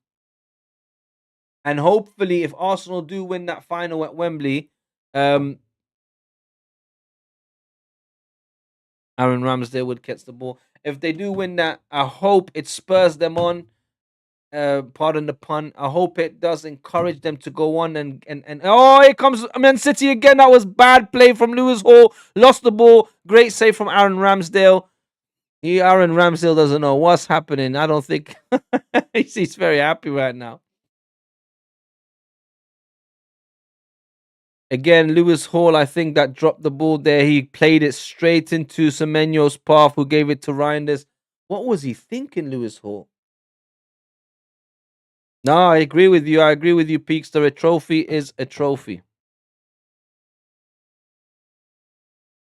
hopefully, if Arsenal do win that final at Wembley, Aaron Ramsdale would catch the ball. If they do win that, I hope it spurs them on. Pardon the pun. I hope it does encourage them to go on and oh, here comes Man City again. That was bad play from Lewis Hall. Lost the ball. Great save from Aaron Ramsdale. Aaron Ramsdale doesn't know what's happening. I don't think He's very happy right now. Again, Lewis Hall, I think that dropped the ball there. He played it straight into Semenyo's path, who gave it to Reinders. What was he thinking, Lewis Hall? No, I agree with you. I agree with you, Peakster. A trophy is a trophy.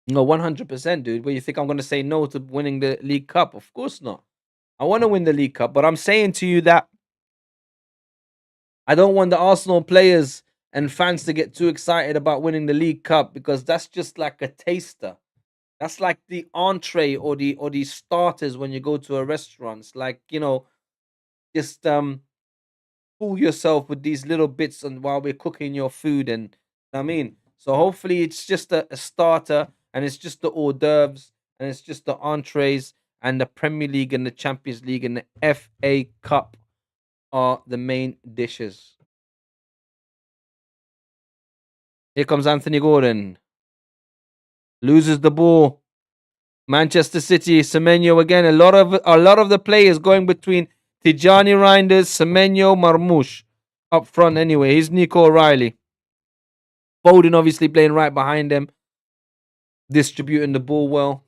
No, 100%, dude. Where you think I'm going to say no to winning the League Cup? Of course not. I want to win the League Cup, but I'm saying to you that I don't want the Arsenal players and fans to get too excited about winning the League Cup, because that's just like a taster. That's like the entree or the starters when you go to a restaurant. It's like, just fool yourself with these little bits and while we're cooking your food, and I mean, so hopefully it's just a starter, and it's just the hors d'oeuvres, and it's just the entrees, and the Premier League and the Champions League and the FA Cup are the main dishes. Here comes Anthony Gordon. Loses the ball. Manchester City, Semenyo again. A lot of the players going between Tijani Reinders, Semenyo, Marmoush up front. Anyway, he's Nico O'Reilly. Foden obviously playing right behind them, distributing the ball well.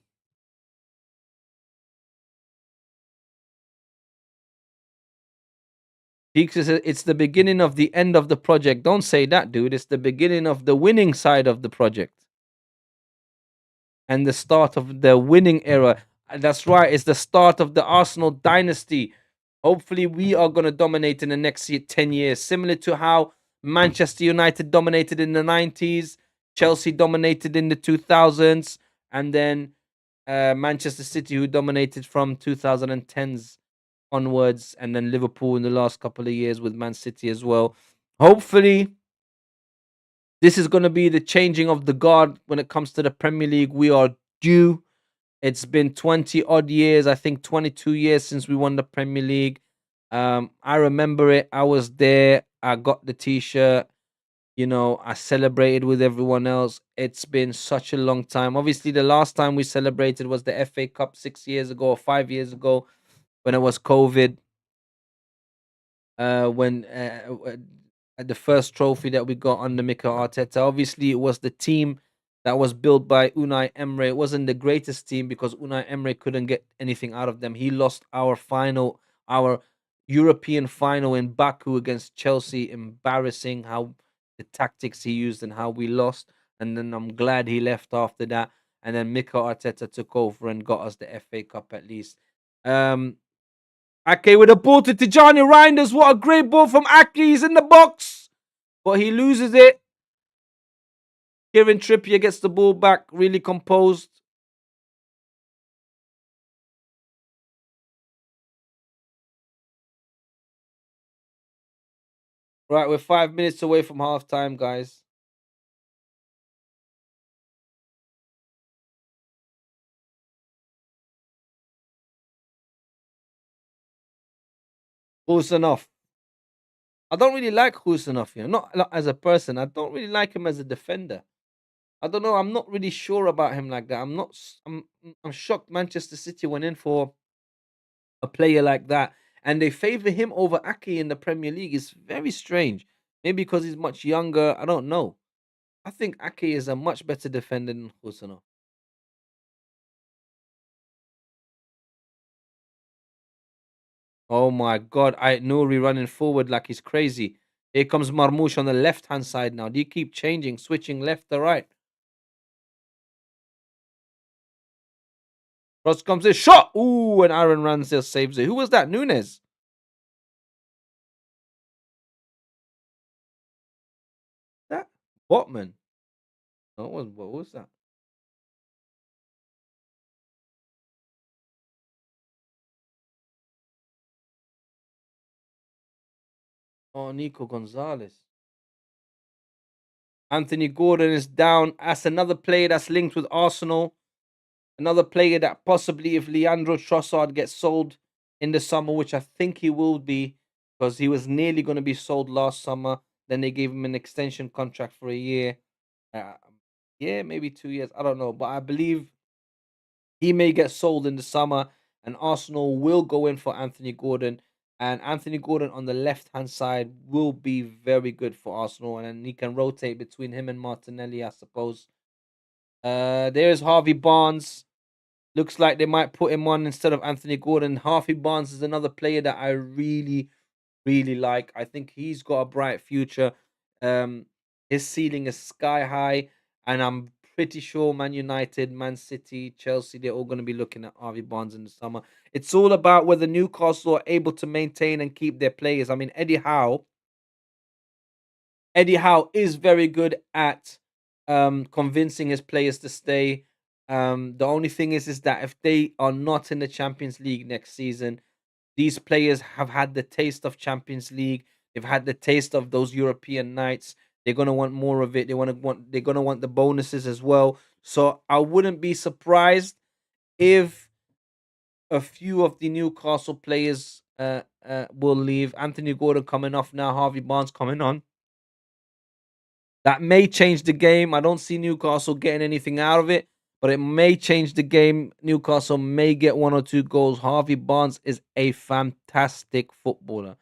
Peaks says it's the beginning of the end of the project. Don't say that, dude. It's the beginning of the winning side of the project and the start of the winning era. That's right. It's the start of the Arsenal dynasty. Hopefully, we are going to dominate in the next 10 years, similar to how Manchester United dominated in the 90s, Chelsea dominated in the 2000s, and then Manchester City, who dominated from 2010s onwards, and then Liverpool in the last couple of years with Man City as well. Hopefully, this is going to be the changing of the guard when it comes to the Premier League. We are due. It's been 20 odd years, I think 22 years since we won the Premier League. I remember it. I was there. I got the t-shirt. I celebrated with everyone else. It's been such a long time. Obviously, the last time we celebrated was the FA Cup 6 years ago or 5 years ago when it was COVID. When at the first trophy that we got under Mikel Arteta. Obviously, it was the team that was built by Unai Emery. It wasn't the greatest team because Unai Emery couldn't get anything out of them. He lost our European final in Baku against Chelsea. Embarrassing how the tactics he used and how we lost. And then I'm glad he left after that. And then Mikel Arteta took over and got us the FA Cup at least. Ake with a ball to Tijani Reinders. What a great ball from Ake. He's in the box, but he loses it. Kieran Trippier gets the ball back, really composed. Right, we're 5 minutes away from halftime, guys. Husanov. I don't really like Husanov, not as a person. I don't really like him as a defender. I don't know. I'm not really sure about him like that. I'm not. I'm shocked. Manchester City went in for a player like that, and they favor him over Ake in the Premier League. It's very strange. Maybe because he's much younger. I don't know. I think Ake is a much better defender than Husanov. Oh my God, I Nouri running forward like he's crazy. Here comes Marmoush on the left hand side now. Do you keep changing, switching left to right? Cross comes in, shot. Ooh, and Aaron Ramsdale saves it. Who was that? Nunes. That Botman. No, what was that? Oh, Nico Gonzalez. Anthony Gordon is down. That's another player that's linked with Arsenal. Another player that possibly, if Leandro Trossard gets sold in the summer, which I think he will be, because he was nearly going to be sold last summer. Then they gave him an extension contract for a year. Uh, yeah, maybe 2 years. I don't know. But I believe he may get sold in the summer, and Arsenal will go in for Anthony Gordon. And Anthony Gordon on the left-hand side will be very good for Arsenal, and then he can rotate between him and Martinelli, I suppose. There's Harvey Barnes. Looks like they might put him on instead of Anthony Gordon. Harvey Barnes is another player that I really, really like. I think he's got a bright future. Um, his ceiling is sky high, and I'm pretty sure Man United, Man City, Chelsea, they're all going to be looking at Harvey Barnes in the summer. It's all about whether Newcastle are able to maintain and keep their players. I mean, Eddie Howe is very good at convincing his players to stay. The only thing is that if they are not in the Champions League next season, these players have had the taste of Champions League. They've had the taste of those European nights. They're gonna want more of it. They're gonna want the bonuses as well. So I wouldn't be surprised if a few of the Newcastle players will leave. Anthony Gordon coming off now, Harvey Barnes coming on. That may change the game. I don't see Newcastle getting anything out of it, but it may change the game. Newcastle may get 1 or 2 goals. Harvey Barnes is a fantastic footballer.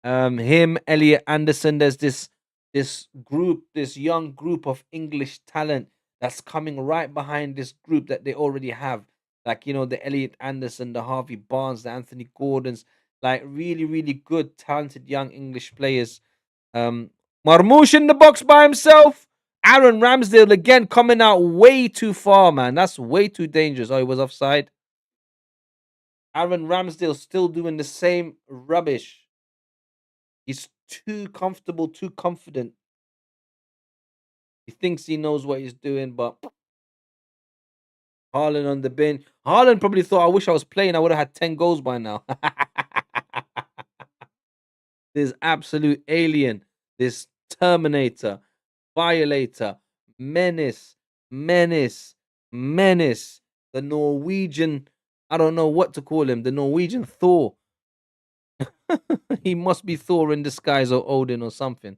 Him, Elliot Anderson. There's this young group of English talent that's coming right behind this group that they already have. Like the Elliot Anderson, the Harvey Barnes, the Anthony Gordons, like really, really good, talented young English players. Marmoush in the box by himself. Aaron Ramsdale again coming out way too far, man. That's way too dangerous. Oh, he was offside. Aaron Ramsdale still doing the same rubbish. He's too comfortable, too confident. He thinks he knows what he's doing, but Haaland on the bench. Haaland probably thought, I wish I was playing. I would have had 10 goals by now. This absolute alien. This Terminator. Violator. Menace. Menace. Menace. The Norwegian. I don't know what to call him. The Norwegian Thor. He must be Thor in disguise or Odin or something.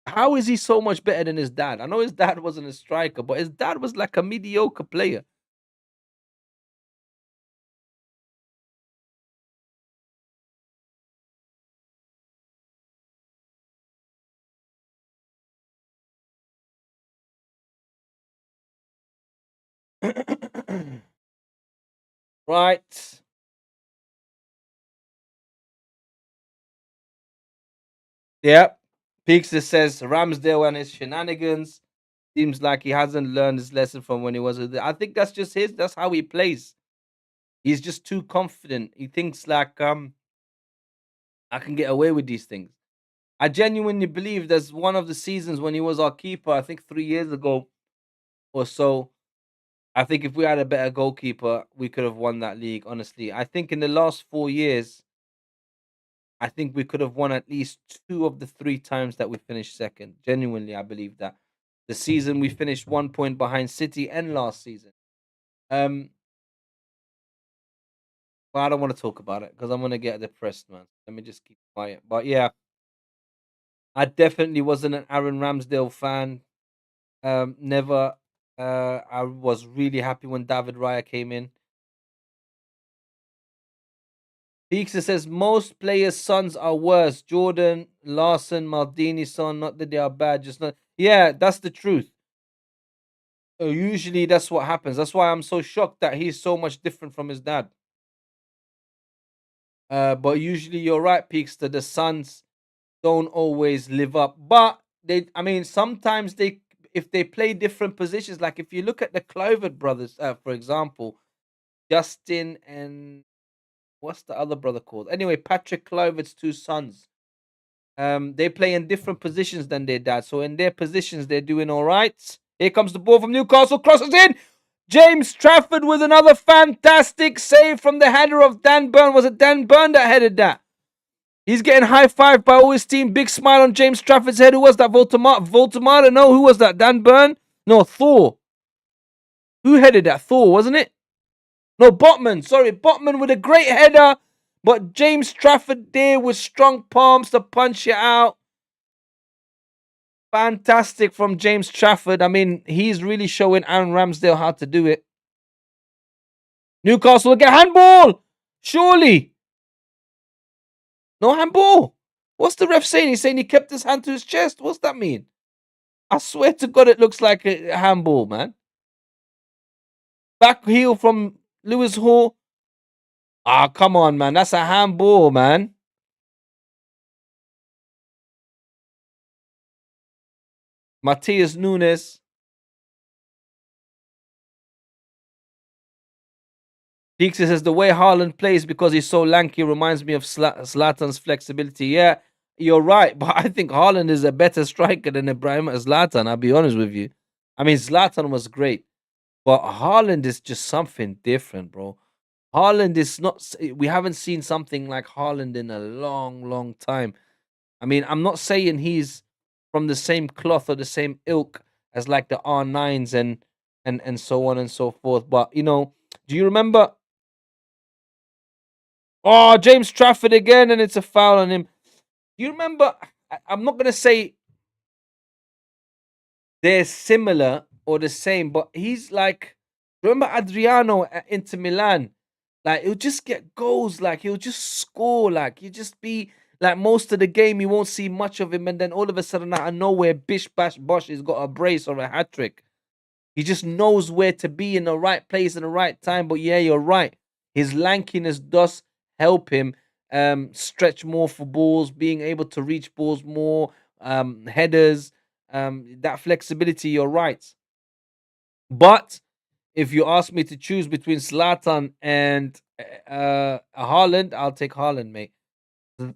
How is he so much better than his dad? I know his dad wasn't a striker, but his dad was like a mediocre player. Right. Yep. Peakster says Ramsdale and his shenanigans. Seems like he hasn't learned his lesson from when he was I think that's just that's how he plays. He's just too confident. He thinks like I can get away with these things. I genuinely believe there's one of the seasons when he was our keeper, I think 3 years ago or so. I think if we had a better goalkeeper, we could have won that league, honestly. I think in the last 4 years, I think we could have won at least 2 of the 3 times that we finished second. Genuinely, I believe that. The season we finished 1 point behind City and last season. Well, I don't want to talk about it because I'm gonna get depressed, man. Let me just keep quiet. But yeah, I definitely wasn't an Aaron Ramsdale fan. Never. I was really happy when David Raya came in. Peakster says most players' sons are worse. Jordan, Larson, Maldini's son. Not that they are bad, just not. Yeah, that's the truth. Usually, that's what happens. That's why I'm so shocked that he's so much different from his dad. But usually, you're right, Peakster. The sons don't always live up, but they. I mean, sometimes they, if they play different positions. Like if you look at the Clover brothers, for example, Justin and what's the other brother called? Anyway, Patrick Kluivert's 2 sons. They play in different positions than their dad. So in their positions, they're doing all right. Here comes the ball from Newcastle, crosses in. James Trafford with another fantastic save from the header of Dan Burn. Was it Dan Burn that headed that? He's getting high five by all his team. Big smile on James Trafford's head. Who was that? Voldemar? No, who was that? Dan Burn? No, Thor. Who headed that? Thor, wasn't it? No, Botman. Sorry, Botman with a great header. But James Trafford there with strong palms to punch it out. Fantastic from James Trafford. I mean, he's really showing Aaron Ramsdale how to do it. Newcastle will get handball. Surely. No handball. What's the ref saying? He's saying he kept his hand to his chest. What's that mean? I swear to God, it looks like a handball, man. Back heel from Lewis Hall. Ah, come on, man. That's a handball, man. Matthias Nunes. Peaks says the way Haaland plays because he's so lanky reminds me of Zlatan's flexibility. Yeah, you're right, but I think Haaland is a better striker than Ibrahim Zlatan. I'll be honest with you. I mean, Zlatan was great, but Haaland is just something different, bro. Haaland is not. We haven't seen something like Haaland in a long, long time. I mean, I'm not saying he's from the same cloth or the same ilk as like the R9s and so on and so forth. But do you remember? Oh, James Trafford again, and it's a foul on him. Do you remember? I'm not gonna say they're similar or the same, but he's like, remember Adriano at Inter Milan? Like he'll just get goals, like he'll just score, like he'll just be like most of the game you won't see much of him, and then all of a sudden out of nowhere, bish bash bosh, he's got a brace or a hat trick. He just knows where to be in the right place in the right time. But yeah, you're right. His lankiness does help him stretch more for balls, being able to reach balls more, headers, that flexibility. You're right. But if you ask me to choose between Zlatan and Haaland, I'll take Haaland, mate.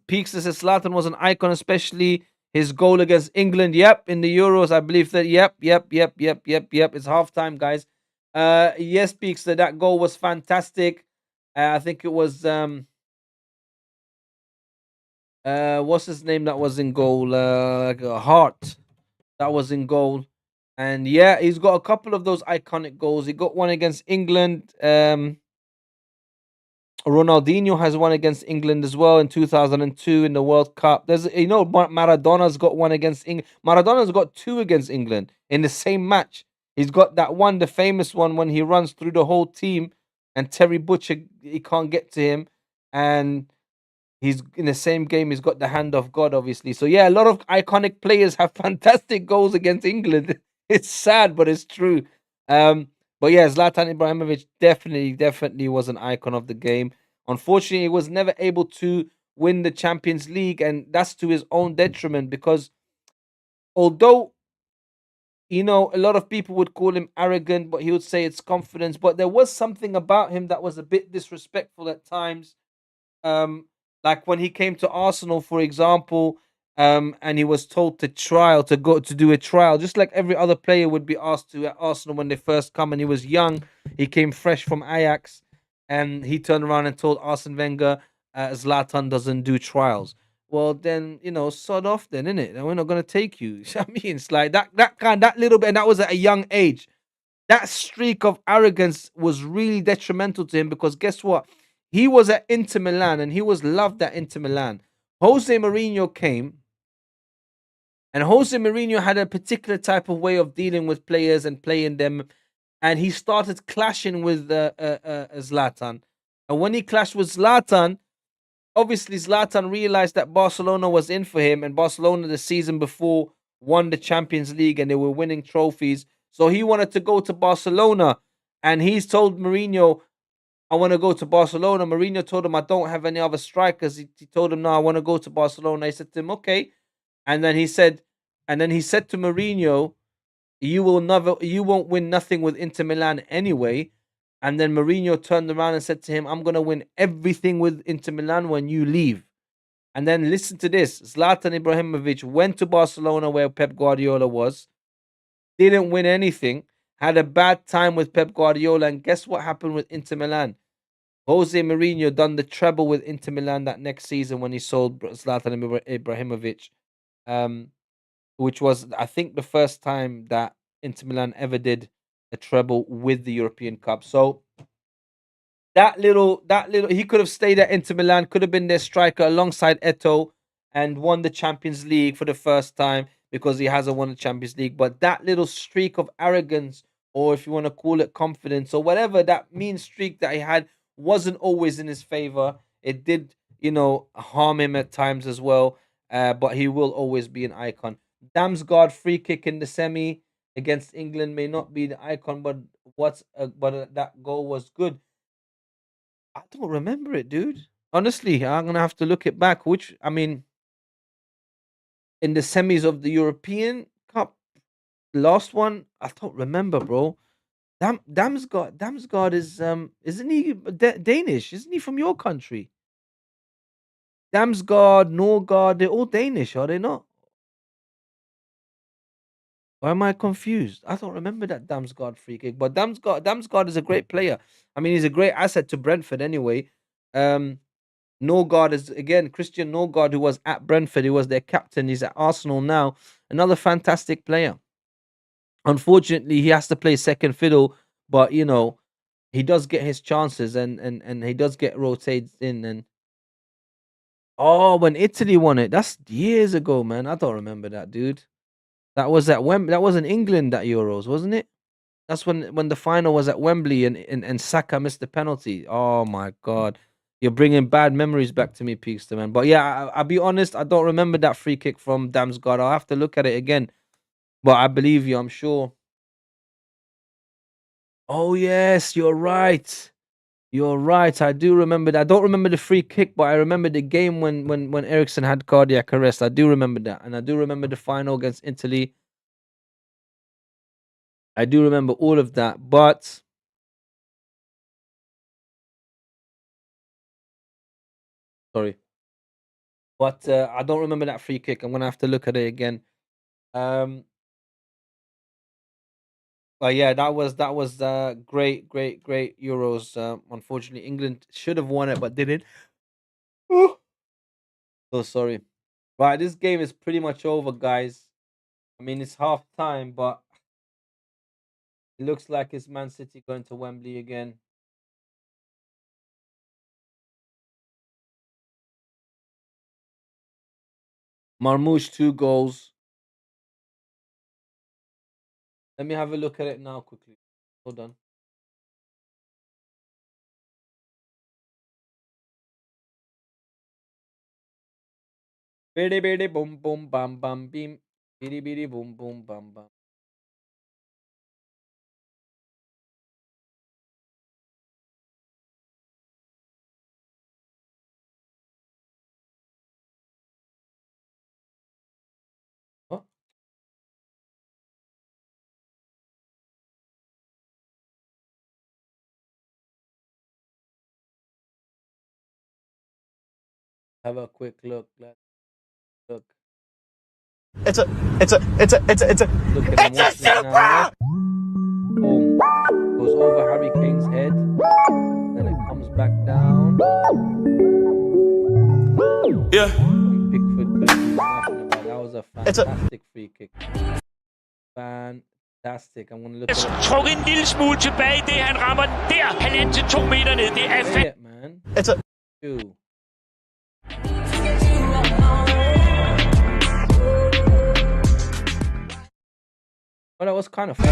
Peaks says Zlatan was an icon, especially his goal against England. Yep, in the Euros, I believe that. Yep. It's halftime, guys. Yes, Peaks, that goal was fantastic. I think it was what's his name that was in goal? Hart that was in goal. And yeah, he's got a couple of those iconic goals. He got one against England. Ronaldinho has one against England as well in 2002 in the World Cup. Maradona's got one against England. Maradona's got two against England in the same match. He's got that one, the famous one, when he runs through the whole team and Terry Butcher, he can't get to him. And he's in the same game, he's got the hand of God, obviously. So yeah, a lot of iconic players have fantastic goals against England. It's sad, but it's true. But yeah, Zlatan Ibrahimovic definitely was an icon of the game. Unfortunately, he was never able to win the Champions League, and that's to his own detriment because although a lot of people would call him arrogant, but he would say it's confidence. But there was something about him that was a bit disrespectful at times. Like when he came to Arsenal, for example, and he was told to go to do a trial, just like every other player would be asked to at Arsenal when they first come. And he was young; he came fresh from Ajax, and he turned around and told Arsene Wenger, "Zlatan doesn't do trials." Well, then sod off, then innit? And we're not gonna take you. I mean, it's like that little bit, and that was at a young age. That streak of arrogance was really detrimental to him because guess what? He was at Inter Milan and he was loved at Inter Milan. Jose Mourinho came, and Jose Mourinho had a particular type of way of dealing with players and playing them, and he started clashing with Zlatan. And when he clashed with Zlatan, obviously Zlatan realized that Barcelona was in for him, and Barcelona the season before won the Champions League and they were winning trophies. So he wanted to go to Barcelona, and he's told Mourinho, I want to go to Barcelona. Mourinho told him, I don't have any other strikers. He told him, no, I want to go to Barcelona. He said to him, okay. And then he said to Mourinho, you won't win nothing with Inter Milan anyway. And then Mourinho turned around and said to him, I'm going to win everything with Inter Milan when you leave. And then listen to this. Zlatan Ibrahimovic went to Barcelona where Pep Guardiola was, didn't win anything, had a bad time with Pep Guardiola. And guess what happened with Inter Milan? Jose Mourinho done the treble with Inter Milan that next season when he sold Zlatan Ibrahimovic, which was, I think, the first time that Inter Milan ever did a treble with the European Cup. So he could have stayed at Inter Milan, could have been their striker alongside Eto'o and won the Champions League for the first time because he hasn't won the Champions League. But that little streak of arrogance or if you want to call it confidence, or whatever, that mean streak that he had wasn't always in his favor. It did, harm him at times as well. But he will always be an icon. Damsgaard free kick in the semi against England may not be the icon, but that goal was good. I don't remember it, dude. Honestly, I'm gonna have to look it back. In the semis of the European Cup, last one, I don't remember, bro. Damsgaard is isn't he Danish? Isn't he from your country? Damsgaard, Norgard, they're all Danish, are they not? Why am I confused? I don't remember that Damsgaard free kick, but Damsgaard is a great player. I mean, he's a great asset to Brentford anyway. Norgard is again Christian Norgard, who was at Brentford. He was their captain. He's at Arsenal now. Another fantastic player. Unfortunately, he has to play second fiddle, but he does get his chances, and he does get rotated in. And oh, when Italy won it, that's years ago, man. I don't remember that, dude. That was at That was in England, that Euros, wasn't it? That's when the final was at Wembley, and Saka missed the penalty. Oh my god, you're bringing bad memories back to me, Peakster, man. But yeah, I'll be honest, I don't remember that free kick from Damsgaard. I'll have to look at it again. But I believe you, I'm sure. Oh yes, you're right. You're right. I do remember that. I don't remember the free kick, but I remember the game when Ericsson had cardiac arrest. I do remember that, and I do remember the final against Italy. I do remember all of that, but sorry, but I don't remember that free kick. I'm gonna have to look at it again. Um, but yeah, that was great, great, great Euros. Unfortunately, England should have won it, but didn't. Oh, so sorry. Right, this game is pretty much over, guys. I mean, it's half time, but it looks like it's Man City going to Wembley again. Marmoush 2 goals. Let me have a look at it now quickly. Hold on. Bidi bidi boom boom bam bam beam. Bidi bidi boom boom bam bam. Huh? Have a quick look. Let's look. It's a, it's a, it's a, it's a, it's a, Look at him it's a watching it now. super! Boom. Goes over Harry Kane's head. Then it comes back down. Yeah. And Pickford couldn't do nothing about it. That was a fantastic free kick. Fantastic. I'm gonna look at it. Trukket en lille smule tilbage, det han rammer der, 1,5 til 2 meter ned. Det er Say it, man. It's a, 2. Oh, that was kind of fun.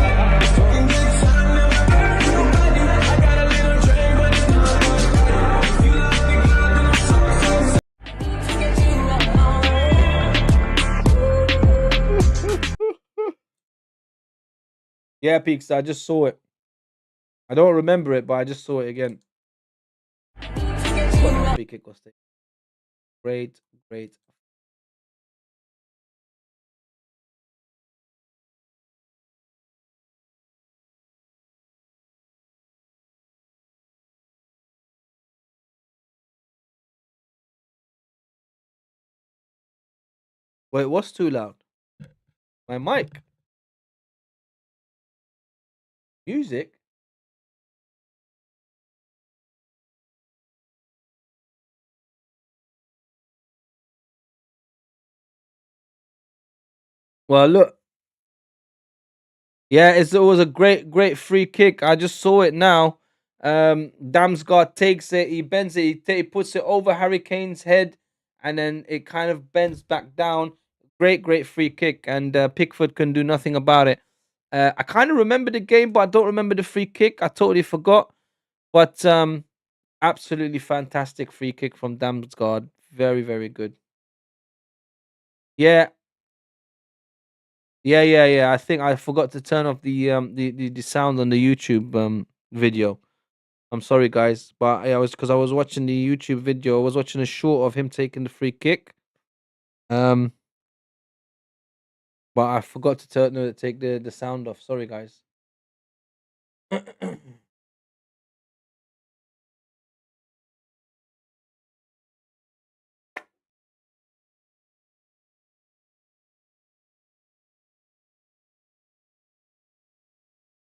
Yeah, Peaks, I just saw it. I don't remember it, but I just saw it again. What free kick was it? Great, great. Wait, what's too loud? My mic. Music. Well, look. Yeah, it was a great, great free kick. I just saw it now. Damsgaard takes it, he bends it, he puts it over Harry Kane's head, and then it kind of bends back down. Great, great free kick, and Pickford can do nothing about it. I kind of remember the game, but I don't remember the free kick. I totally forgot. But absolutely fantastic free kick from Damsgaard. Very, very good. Yeah, yeah. I think I forgot to turn off the sound on the YouTube video. I'm sorry, guys, but I was because I was watching the YouTube video. I was watching a short of him taking the free kick. Um, but I forgot to take the sound off. Sorry, guys.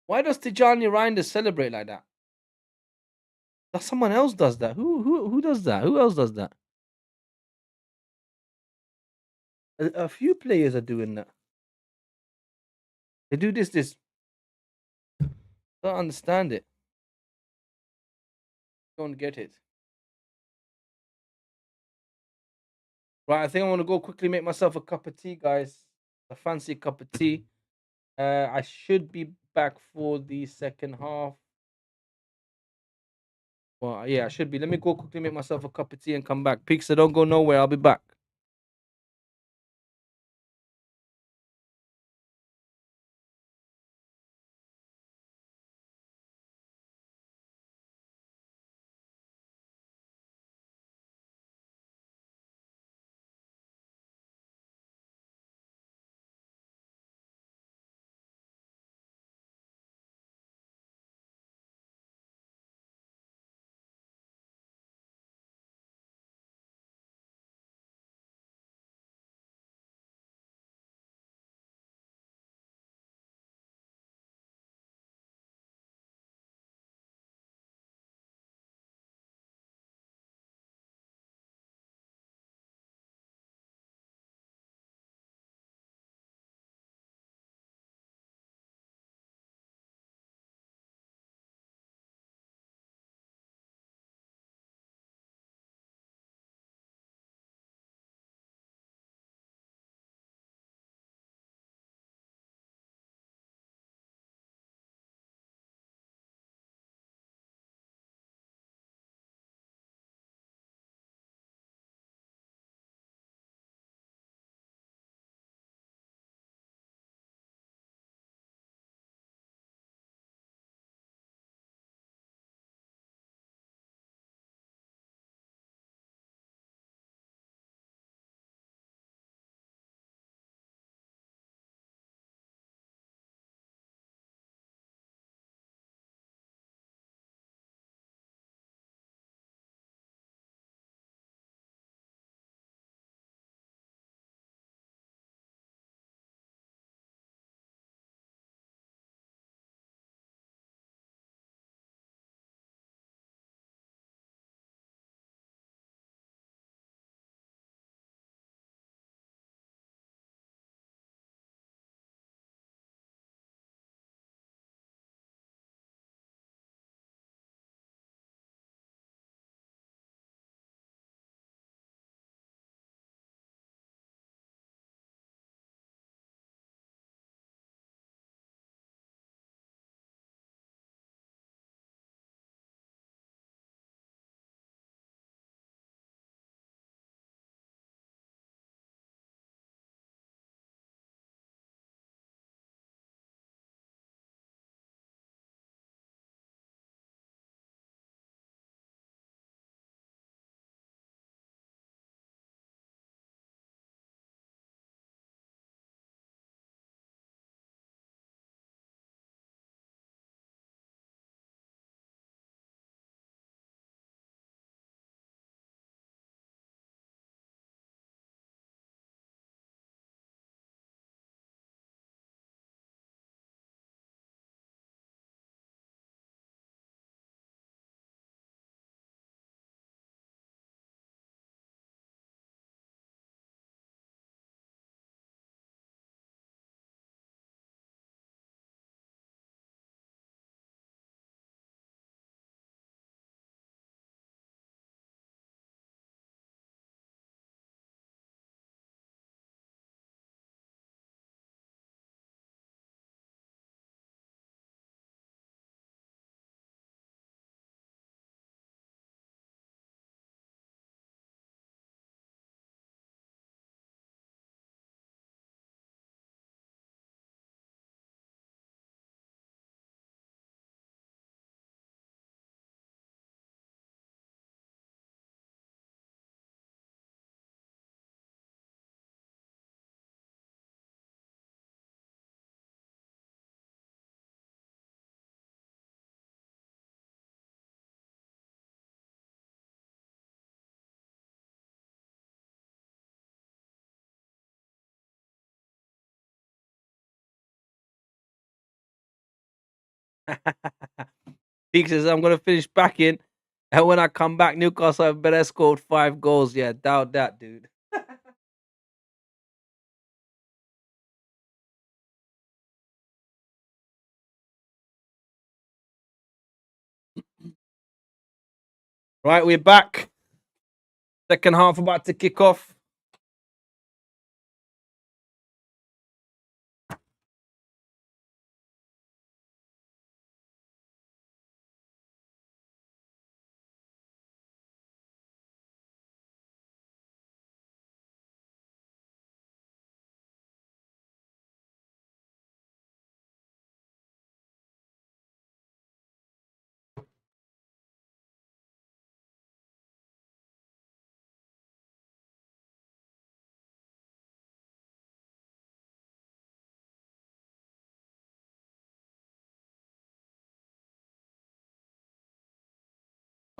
Why does Tijani Reinders celebrate like that? That someone else does that. Who does that? Who else does that? A few players are doing that. They do this. Don't understand it. Don't get it. Right, I think I want to go quickly make myself a cup of tea, guys. A fancy cup of tea. I should be back for the second half. Well, yeah, I should be. Let me go quickly make myself a cup of tea and come back. Pixar, don't go nowhere. I'll be back. Peak says, I'm going to finish backing. And when I come back, Newcastle have better scored 5 goals. Yeah, doubt that, dude. Right, we're back. Second half about to kick off.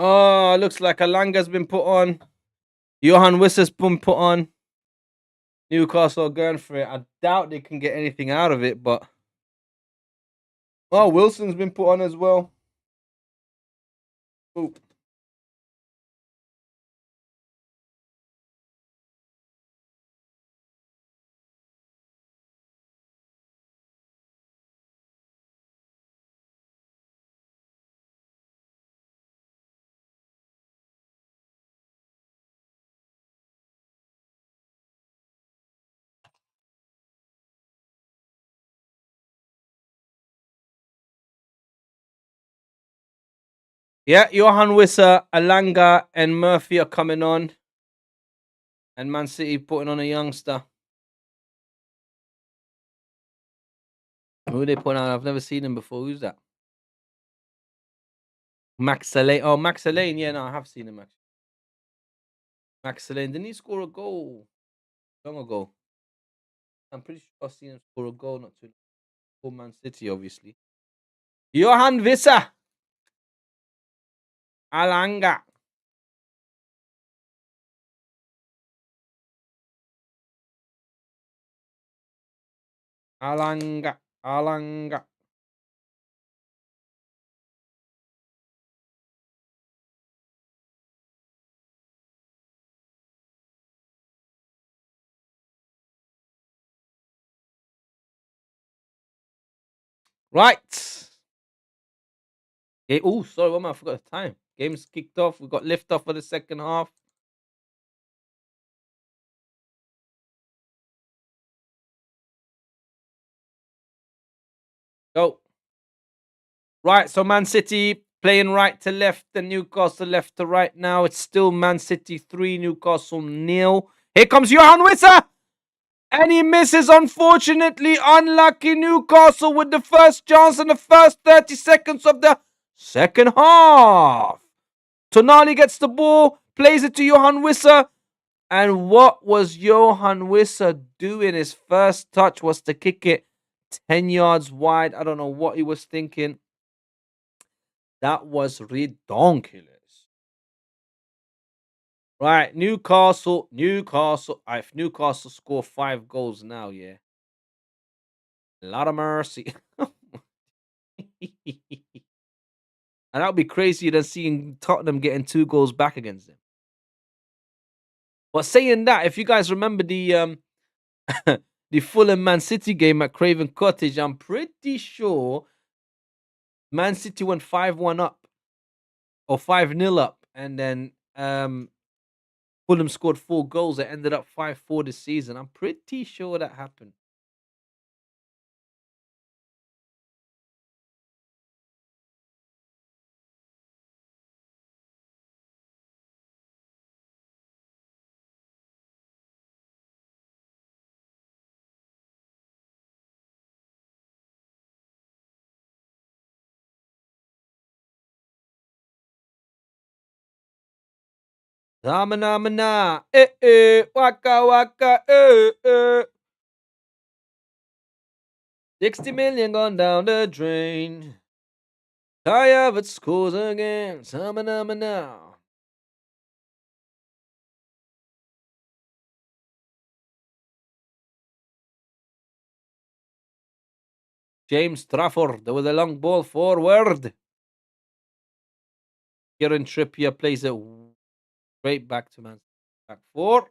Oh, looks like Alanga's been put on. Johan Wisser's been put on. Newcastle are going for it. I doubt they can get anything out of it, but oh, Wilson's been put on as well. Ooh. Yeah, Johan Wisser, Alanga, and Murphy are coming on. And Man City putting on a youngster. Who are they putting on? I've never seen him before. Who's that? Max Elaine. Oh, Max Elaine. Yeah, no, I have seen him actually. Max Elaine. Didn't he score a goal long ago? I'm pretty sure I've seen him score a goal not too long. For Man City, obviously. Johan Wisser. Alanga. Alanga. Alanga. Right. Oh, sorry, one man, I forgot the time. Game's kicked off. We got lift off for the second half. Go. Right, so Man City playing right to left and Newcastle left to right now. It's still Man City 3, Newcastle 0. Here comes Johan Wisser! And he misses, unfortunately. Unlucky Newcastle with the first chance in the first 30 seconds of the second half. Tonali gets the ball, plays it to Johan Wisser. And what was Johan Wisser doing? His first touch was to kick it 10 yards wide. I don't know what he was thinking. That was ridiculous. Right, Newcastle. If Newcastle score 5 goals now, yeah. A lot of mercy. And that would be crazier than seeing Tottenham getting 2 goals back against them. But saying that, if you guys remember the the Fulham Man City game at Craven Cottage, I'm pretty sure Man City went 5-1 up or 5-0 up, and then Fulham scored 4 goals. It ended up 5-4 this season. I'm pretty sure that happened. Zamana, waka waka, 60 million gone down the drain. Kai Havertz scores again. Zamana. James Trafford with a long ball forward. Kieran Trippier plays it straight back to Man City. Back four.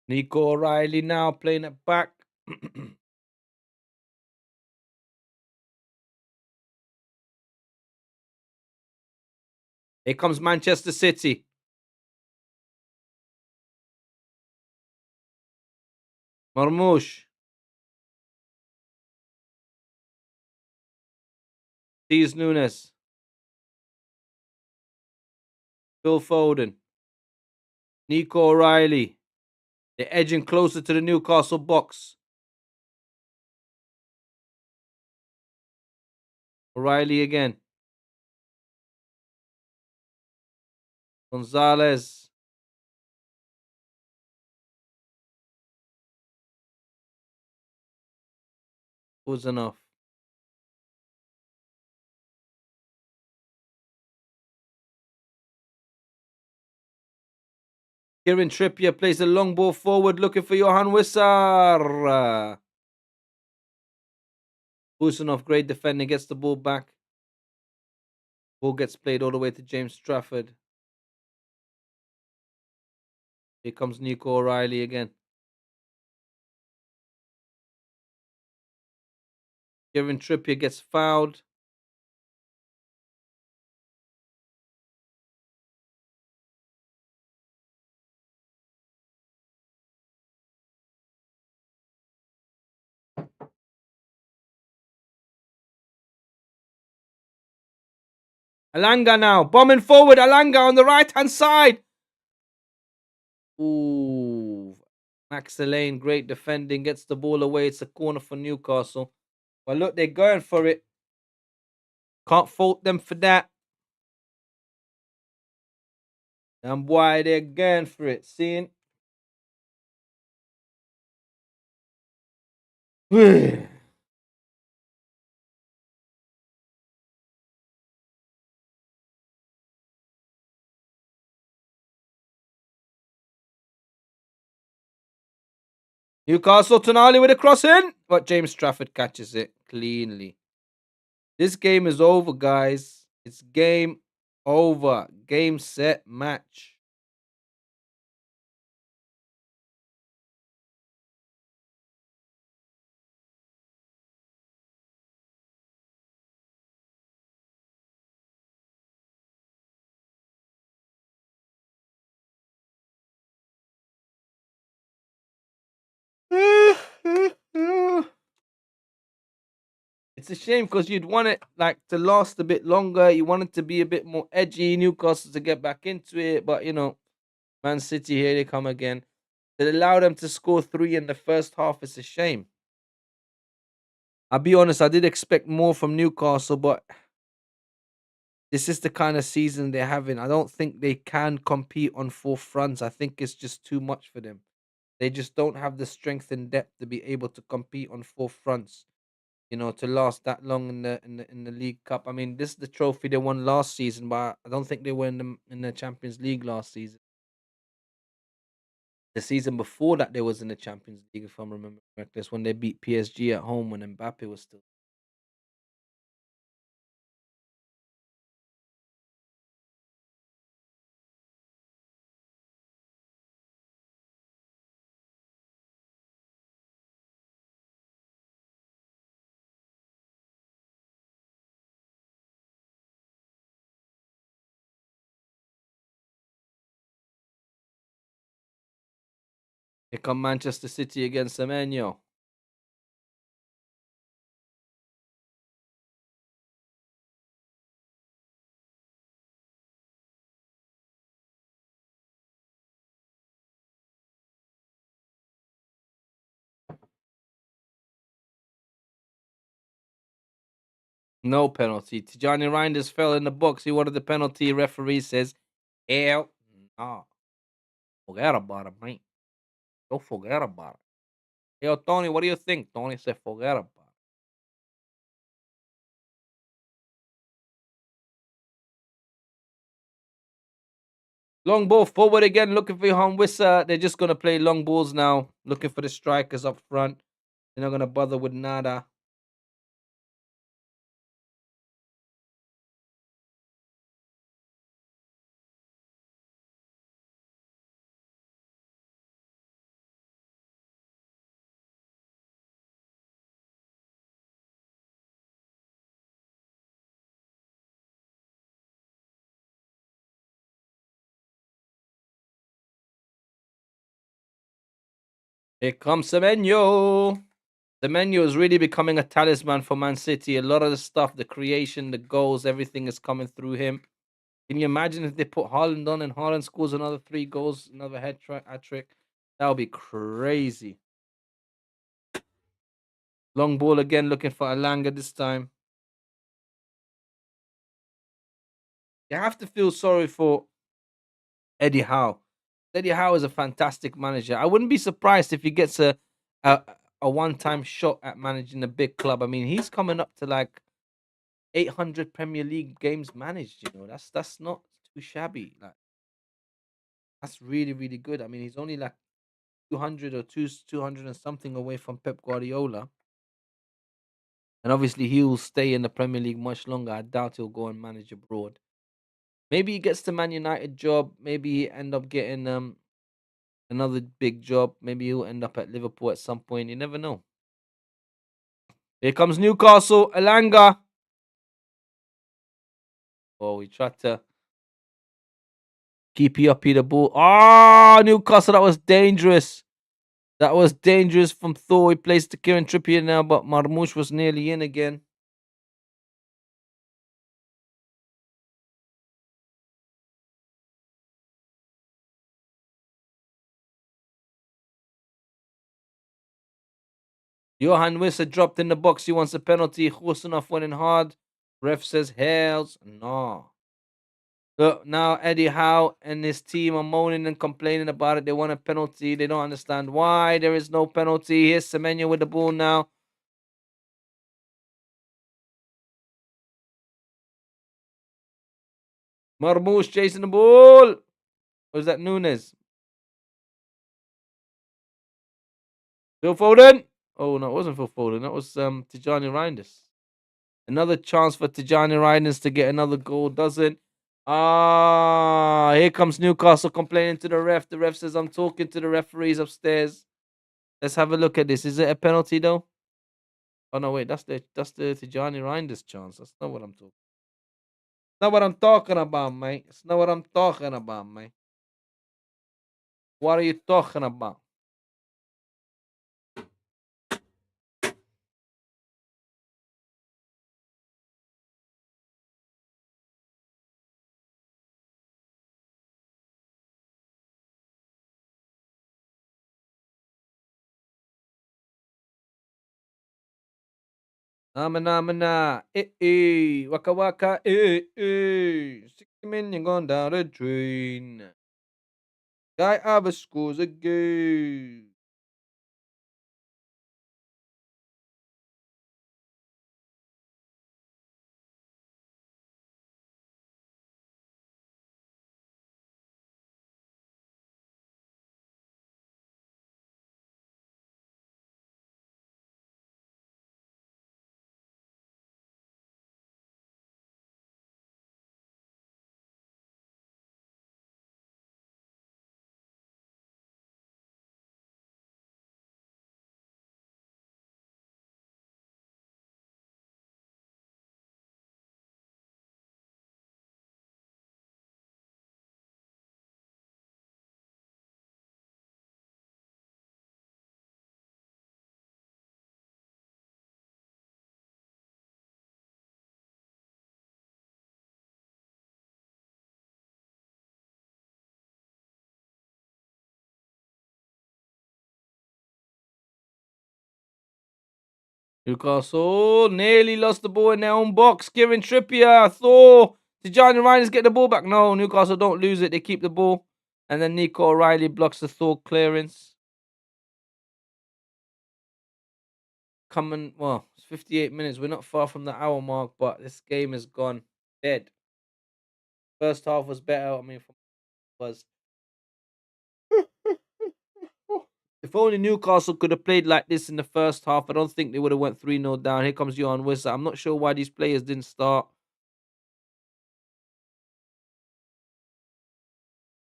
Nico O'Reilly now playing it back. Here comes Manchester City. Marmoush. Steve Nunes. Phil Foden. Nico O'Reilly. They're edging closer to the Newcastle box. O'Reilly again. Gonzalez. Was enough. Kieran Trippier plays a long ball forward looking for Johan Wissar. Busanov, great defending, gets the ball back. Ball gets played all the way to James Trafford. Here comes Nico O'Reilly again. Kieran Trippier gets fouled. Alanga now, bombing forward. Alanga on the right-hand side. Ooh. Max Elaine, great defending, gets the ball away. It's a corner for Newcastle. Well, look, they're going for it. Can't fault them for that. And why they're going for it, seeing? Newcastle Tonali with a cross in, but James Trafford catches it cleanly. This game is over, guys. It's game over. Game, set, match. It's a shame because you'd want it like to last a bit longer. You want it to be a bit more edgy. Newcastle to get back into it, but Man City, here they come again. To allow them to score 3 in the first half, it's a shame. I'll be honest, I did expect more from Newcastle, but this is the kind of season they're having. I don't think they can compete on 4 fronts. I think it's just too much for them. They just don't have the strength and depth to be able to compete on 4 fronts. To last that long in the League Cup. I mean, this is the trophy they won last season, but I don't think they were in the Champions League last season. The season before that, they was in the Champions League, if I'm remembering correctly. That's when they beat PSG at home when Mbappe was still. Here come Manchester City against Semenyo. No penalty. Tijani Reinders fell in the box. He wanted the penalty. Referee says, hell no. Forget about it, mate. Don't forget about it. Yo, Tony, what do you think? Tony said, forget about it. Long ball forward again, looking for Johan Wissa. They're just going to play long balls now, looking for the strikers up front. They're not going to bother with nada. Here comes Semenyo. Semenyo is really becoming a talisman for Man City. A lot of the stuff, the creation, the goals, everything is coming through him. Can you imagine if they put Haaland on and Haaland scores another 3 goals, another hat trick? That would be crazy. Long ball again, looking for Alanga this time. You have to feel sorry for Eddie Howe. Eddie Howe is a fantastic manager. I wouldn't be surprised if he gets a, a one-time shot at managing a big club. I mean, he's coming up to like 800 Premier League games managed. You know, that's not too shabby. Like that's really really good. I mean, he's only like 200 or 200 and something away from Pep Guardiola. And obviously, he'll stay in the Premier League much longer. I doubt he'll go and manage abroad. Maybe he gets the Man United job. Maybe he end up getting another big job. Maybe he'll end up at Liverpool at some point. You never know. Here comes Newcastle. Elanga. Oh, he tried to keep you up the ball. Ah, Newcastle. That was dangerous. That was dangerous from Thor. He plays to Kieran Trippier now, but Marmoush was nearly in again. Johan Wissa dropped in the box. He wants a penalty. Husanov went in hard. Ref says, hells no. Look, now Eddie Howe and his team are moaning and complaining about it. They want a penalty. They don't understand why there is no penalty. Here's Semenyo with the ball now. Marmoush chasing the ball. Or is that Nunes? Phil Foden. Oh, no, it wasn't Phil Foden. That was Tijani Reinders. Another chance for Tijani Reinders to get another goal. Doesn't. Ah, here comes Newcastle complaining to the ref. The ref says, I'm talking to the referees upstairs. Let's have a look at this. Is it a penalty, though? Oh, no, wait. That's the Tijani Reinders chance. That's not what I'm talking. Not what I'm talking about, mate. It's not what I'm talking about, mate. What are you talking about? Namana, waka waka, 60 million gone down the drain. Guy Abbas scores again. Newcastle nearly lost the ball in their own box. Kieran Trippier, Thor. Tijani Reiners get the ball back. No, Newcastle don't lose it. They keep the ball. And then Nico O'Reilly blocks the Thor clearance. Well, it's 58 minutes. We're not far from the hour mark, but this game is gone dead. First half was better. I mean, was. If only Newcastle could have played like this in the first half, I don't think they would have went 3-0 down. Here comes Johan Wissa. I'm not sure why these players didn't start.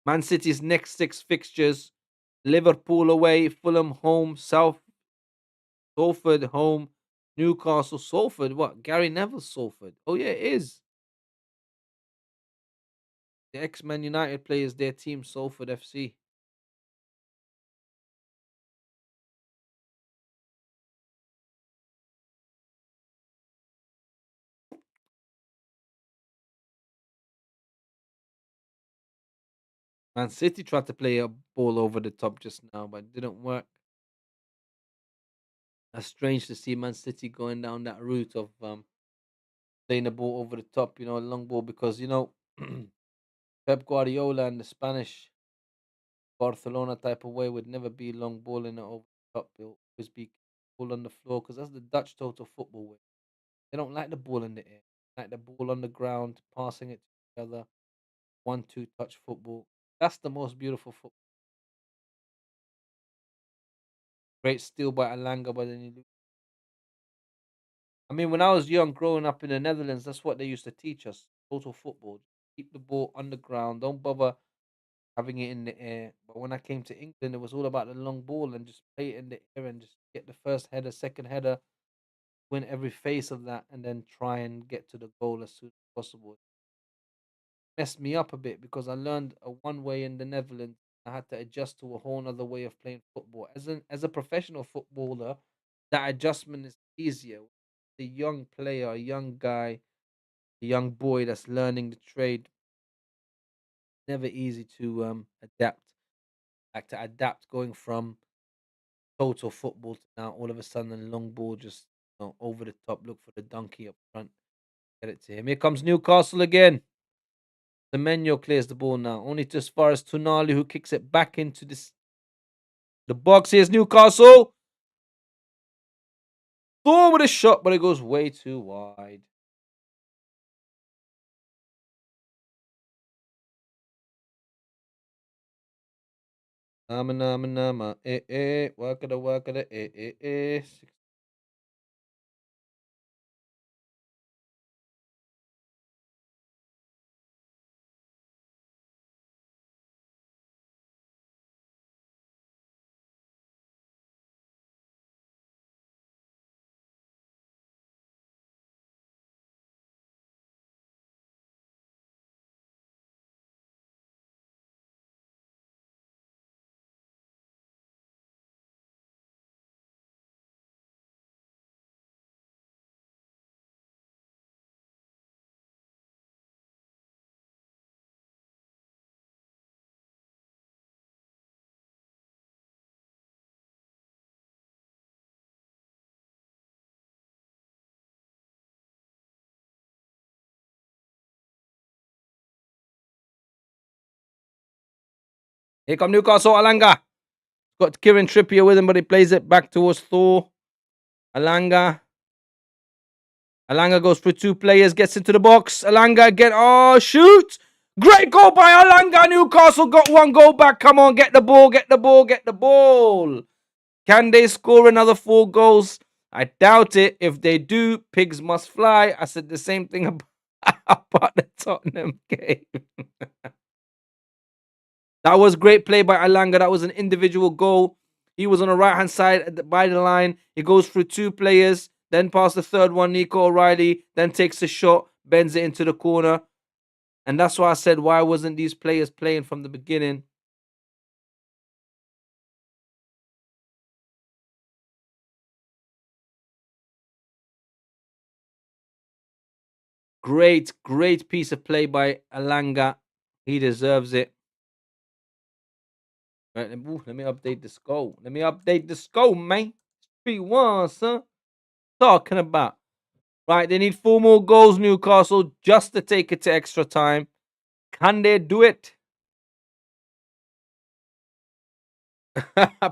Man City's next 6 fixtures: Liverpool away, Fulham home, Salford home, Newcastle. Salford, what? Gary Neville Salford. Oh yeah, it is. The ex-Man United players, their team, Salford FC. Man City tried to play a ball over the top just now, but it didn't work. That's strange to see Man City going down that route of playing the ball over the top, a long ball, because Pep Guardiola and the Spanish Barcelona type of way would never be long balling it over the top. It'll always be ball on the floor, because that's the Dutch total football way. They don't like the ball in the air. They like the ball on the ground, passing it to each other, 1-2 touch football. That's the most beautiful football. Great steal by Alanga, but then you lose. I mean, when I was young, growing up in the Netherlands, that's what they used to teach us: total football. Keep the ball on the ground. Don't bother having it in the air. But when I came to England, it was all about the long ball and just play it in the air and just get the first header, second header, win every phase of that, and then try and get to the goal as soon as possible. Messed me up a bit because I learned a one way in the Netherlands. I had to adjust to a whole other way of playing football. As a professional footballer, that adjustment is easier. The young player, a young guy, a young boy that's learning the trade, never easy to adapt. Like to adapt going from total football to now all of a sudden long ball, just over the top, look for the donkey up front, get it to him. Here comes Newcastle again. Semenyo clears the ball now, only to as far as Tonali, who kicks it back into the box. Here's Newcastle. Thor with a shot, but it goes way too wide. Nama, work it, Here come Newcastle. Alanga got Kieran Trippier with him, but he plays it back towards Thor. Alanga goes through 2 players, gets into the box. Alanga again. Oh, shoot! Great goal by Alanga. Newcastle got 1 goal back. Come on, get the ball, get the ball, get the ball. Can they score another 4 goals? I doubt it. If they do, pigs must fly. I said the same thing about the Tottenham game. That was great play by Alanga. That was an individual goal. He was on the right-hand side by the line. He goes through 2 players, then past the third one, Nico O'Reilly, then takes a shot, bends it into the corner. And that's why I said, why wasn't these players playing from the beginning? Great piece of play by Alanga. He deserves it. Right, let me update the score. Man. 3-1, son. talking about? Right, they need 4 more goals, Newcastle, just to take it to extra time. Can they do it?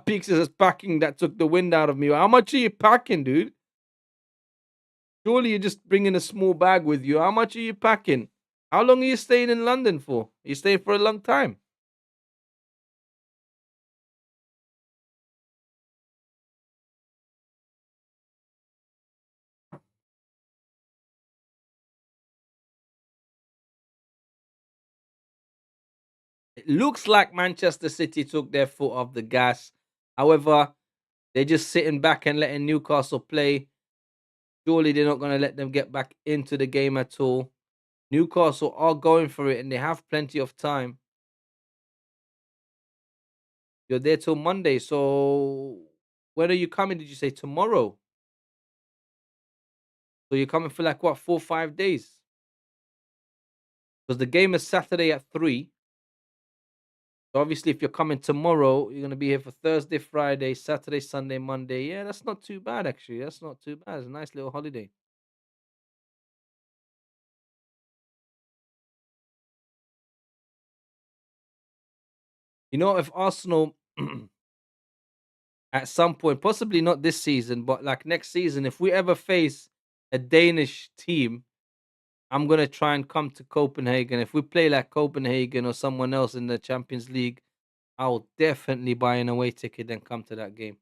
Peaks is packing that took the wind out of me. How much are you packing, dude? Surely you're just bringing a small bag with you. How much are you packing? How long are you staying in London for? Are you staying for a long time? It looks like Manchester City took their foot off the gas. However, they're just sitting back and letting Newcastle play. Surely they're not going to let them get back into the game at all. Newcastle are going for it and they have plenty of time. You're there till Monday. So when are you coming? Did you say tomorrow? So you're coming for like what, 4 or 5 days? Because the game is Saturday at 3. So obviously, if you're coming tomorrow, you're gonna be here for Thursday, Friday, Saturday, Sunday, Monday. Yeah, that's not too bad actually. That's not too bad. It's a nice little holiday. You know, if Arsenal at some point, possibly not this season, but like next season, if we ever face a Danish team, I'm gonna try and come to Copenhagen. If we play like Copenhagen or someone else in the Champions League, I'll definitely buy an away ticket and come to that game.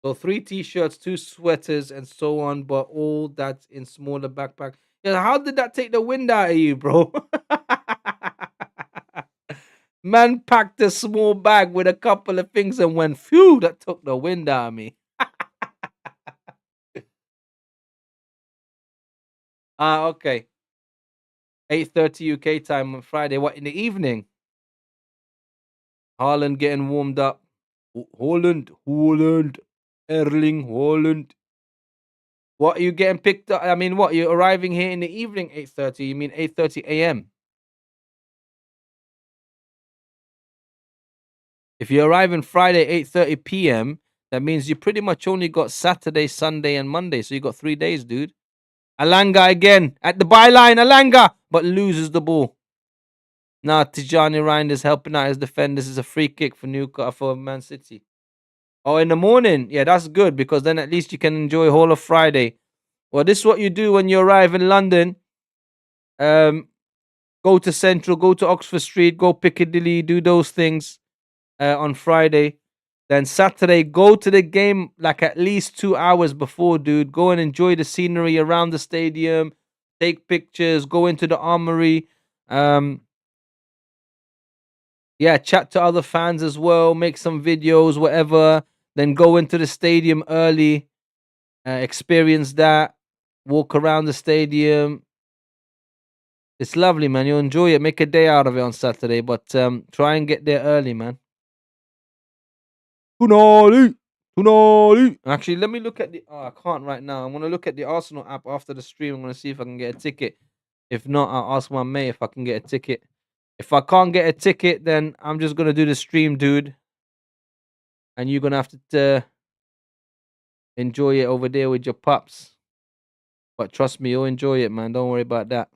So 3 t-shirts, 2 sweaters, and so on, but all that's in smaller backpack. Yeah, how did that take the wind out of you, bro? Man packed a small bag with a couple of things and went, phew, that took the wind out of me. Okay. 8:30 UK time on Friday. What, in the evening? Haaland getting warmed up. Holland, Erling Holland. What are you getting picked up? I mean, what, you're arriving here in the evening, 8:30? You mean 8:30 a.m.? If you arrive on Friday, 8:30 p.m., that means you pretty much only got Saturday, Sunday, and Monday. So you got 3 days, dude. Alanga again at the byline, Alanga, but loses the ball. Now Tijani Reinders helping out his defender. This is a free kick for Newcastle for Man City. Oh, in the morning, yeah, that's good because then at least you can enjoy whole of Friday. Well, this is what you do when you arrive in London. Go to Central, go to Oxford Street, go Piccadilly, do those things on Friday. Then Saturday, go to the game like at least 2 hours before, dude. Go and enjoy the scenery around the stadium, take pictures, go into the armory. Yeah, chat to other fans as well, make some videos, whatever. Then go into the stadium early, experience that, walk around the stadium. It's lovely, man. You'll enjoy it. Make a day out of it on Saturday, but try and get there early, man. Tunali. Actually, let me look at the. Oh, I can't right now. I'm gonna look at the Arsenal app after the stream. I'm gonna see if I can get a ticket. If not, I'll ask my mate if I can get a ticket. If I can't get a ticket, then I'm just gonna do the stream, dude. And you're gonna have to enjoy it over there with your pups. But trust me, you'll enjoy it, man. Don't worry about that.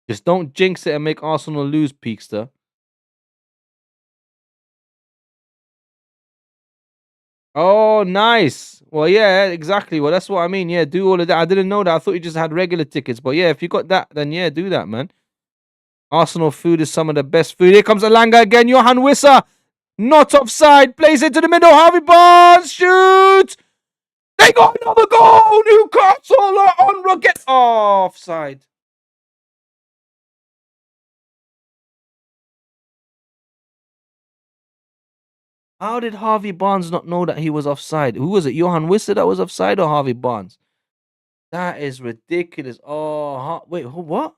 Just don't jinx it and make Arsenal lose, Peakster. Oh, nice. Well, yeah, exactly. Well, that's what I mean. Yeah, do all of that. I didn't know that. I thought you just had regular tickets. But yeah, if you got that, then yeah, do that, man. Arsenal food is some of the best food. Here comes Alanga again. Johan Wissa. Not offside. Plays into the middle. Harvey Barnes shoots. They got another goal. Newcastle are on rocket. Oh, offside. How did Harvey Barnes not know that he was offside? Who was it? Johan Wissa that was offside or Harvey Barnes? That is ridiculous. Oh, wait, what?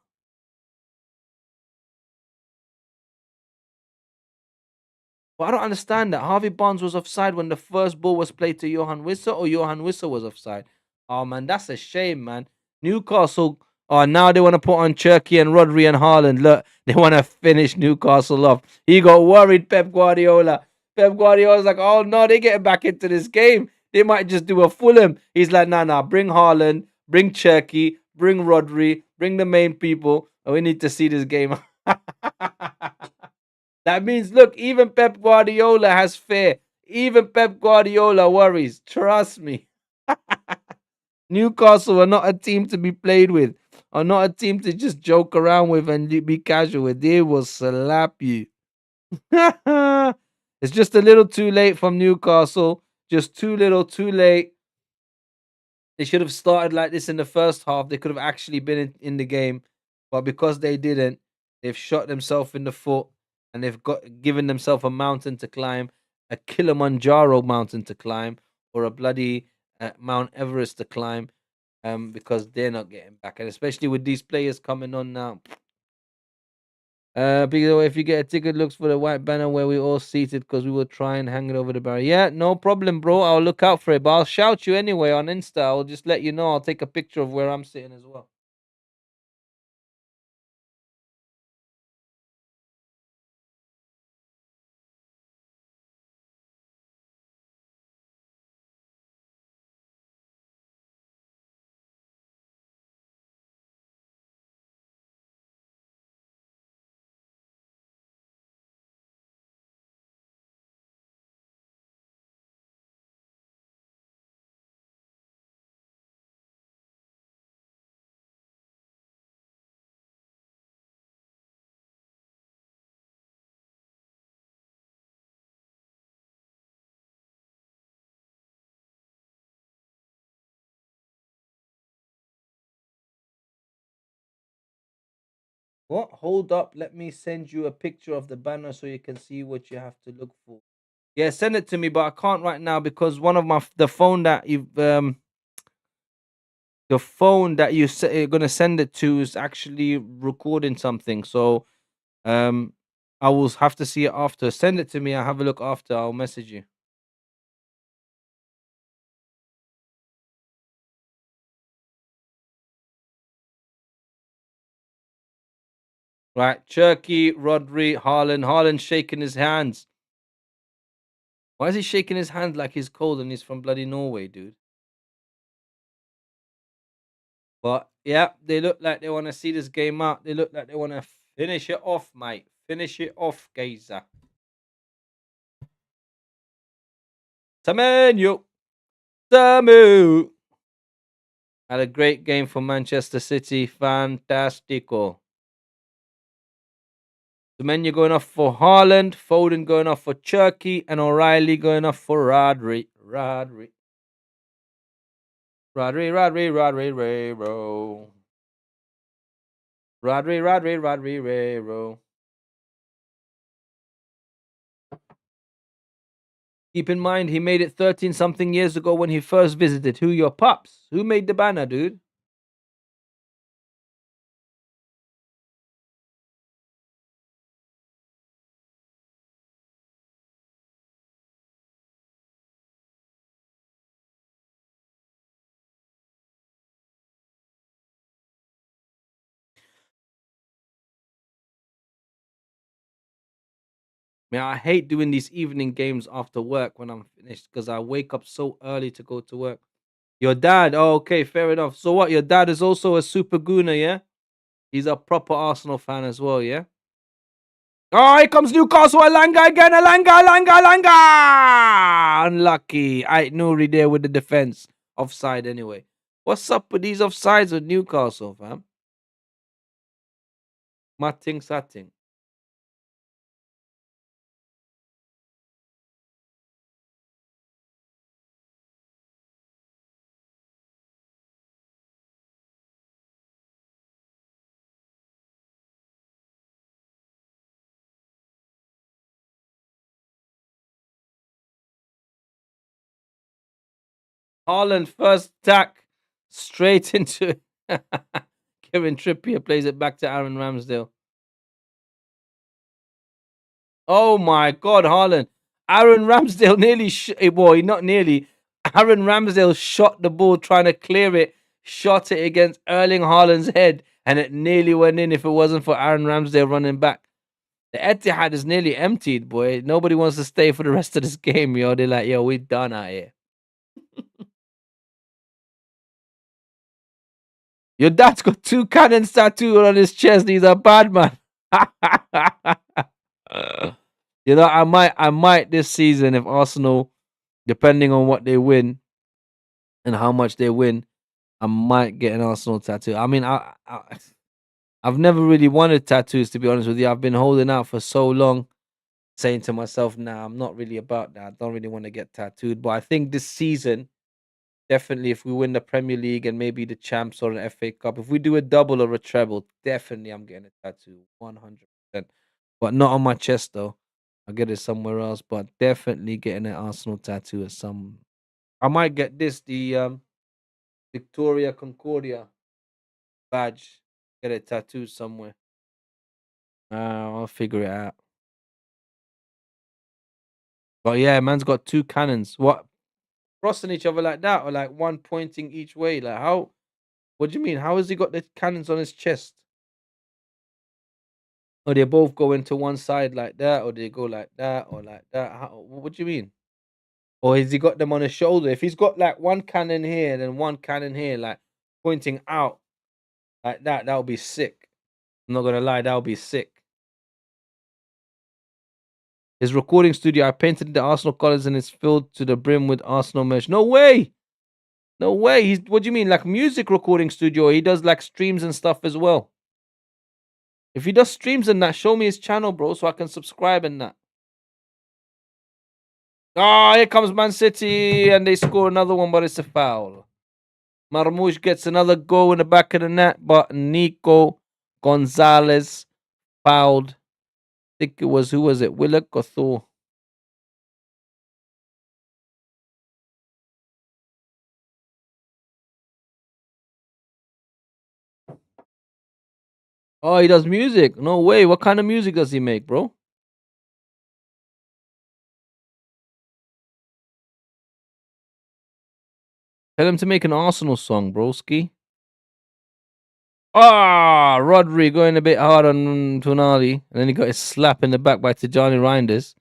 But I don't understand that. Harvey Barnes was offside when the first ball was played to Johan Wissa, or Johan Wissa was offside. Oh man, that's a shame, man. Newcastle. Oh, now they want to put on Cherky and Rodri and Haaland. Look, they want to finish Newcastle off. He got worried, Pep Guardiola. Pep Guardiola's like, oh no, they're getting back into this game. They might just do a Fulham. He's like, nah, bring Haaland, bring Cherky, bring Rodri, bring the main people, and we need to see this game. That means, look, even Pep Guardiola has fear. Even Pep Guardiola worries. Trust me. Newcastle are not a team to be played with, are not a team to just joke around with and be casual with. They will slap you. It's just a little too late from Newcastle. Just too little, too late. They should have started like this in the first half. They could have actually been in the game. But because they didn't, they've shot themselves in the foot and they've given themselves a mountain to climb, a Kilimanjaro mountain to climb, or a bloody Mount Everest to climb, because they're not getting back. And especially with these players coming on now. Because if you get a ticket, looks for the white banner where we all seated because we will try and hang it over the barrier. Yeah, no problem, bro. I'll look out for it, but I'll shout you anyway on Insta. I'll just let you know. I'll take a picture of where I'm sitting as well. What? Hold up. Let me send you a picture of the banner so you can see what you have to look for. Yeah, send it to me, but I can't right now because one of the phone that the phone that you're gonna send it to is actually recording something. So I will have to see it after. Send it to me. I'll have a look after. I'll message you. Right, Cherky, Rodri, Haaland. Haaland shaking his hands. Why is he shaking his hand like he's cold and he's from bloody Norway, dude? But yeah, they look like they want to see this game out. They look like they want to finish it off, mate. Finish it off, Gazer. Samu. Samu. Had a great game for Manchester City. Fantastico. Semenya going off for Haaland, Foden going off for Cherky, and O'Reilly going off for Rodri. Rodri, Ray-ro. Rodri, Ray-ro. Keep in mind, he made it 13-something years ago when he first visited. Who your pups? Who made the banner, dude? Man, I hate doing these evening games after work when I'm finished because I wake up so early to go to work. Your dad, oh, okay, fair enough. So what? Your dad is also a super gooner, yeah? He's a proper Arsenal fan as well, yeah? Oh, here comes Newcastle. Alanga again. Alanga. Unlucky. Ait Nouri there with the defense. Offside anyway. What's up with these offsides with Newcastle, fam? Matting Satting. Haaland first attack. Straight into Kevin Trippier plays it back to Aaron Ramsdale. Oh my God, Haaland. Aaron Ramsdale not nearly. Aaron Ramsdale shot the ball trying to clear it, shot it against Erling Haaland's head, and it nearly went in if it wasn't for Aaron Ramsdale running back. The Etihad is nearly emptied, boy. Nobody wants to stay for the rest of this game, yo. They're like, yo, we done out here. Your dad's got 2 cannons tattooed on his chest. He's a bad man. You know, I might this season if Arsenal, depending on what they win and how much they win, I might get an Arsenal tattoo. I mean, I've never really wanted tattoos, to be honest with you. I've been holding out for so long, saying to myself, nah, I'm not really about that. I don't really want to get tattooed. But I think this season, definitely, if we win the Premier League and maybe the Champs or an FA Cup, if we do a double or a treble, definitely I'm getting a tattoo, 100%. But not on my chest though. I'll get it somewhere else. But definitely getting an Arsenal tattoo at some. I might get this, the Victoria Concordia badge. Get it tattooed somewhere. I'll figure it out. But yeah, man's got 2 cannons. What, crossing each other like that, or like one pointing each way? Like how? What do you mean? How has he got the cannons on his chest? Or they both go into one side like that, or they go like that, or like that? How, what do you mean? Or has he got them on his shoulder? If he's got like one cannon here and then one cannon here, like pointing out like that, that would be sick. I'm not gonna lie, that would be sick. His recording studio, I painted the Arsenal colours and it's filled to the brim with Arsenal merch. No way! No way. He's, what do you mean? Like music recording studio? He does like streams and stuff as well. If he does streams and that, show me his channel, bro, so I can subscribe and that. Oh, here comes Man City and they score another one, but it's a foul. Marmoush gets another goal in the back of the net, but Nico Gonzalez fouled. I think it was, who was it? Willock or Thor? Oh, he does music. No way. What kind of music does he make, bro? Tell him to make an Arsenal song, broski. Ah, Rodri going a bit hard on Tonali, and then he got his slap in the back by Tijani Reinders,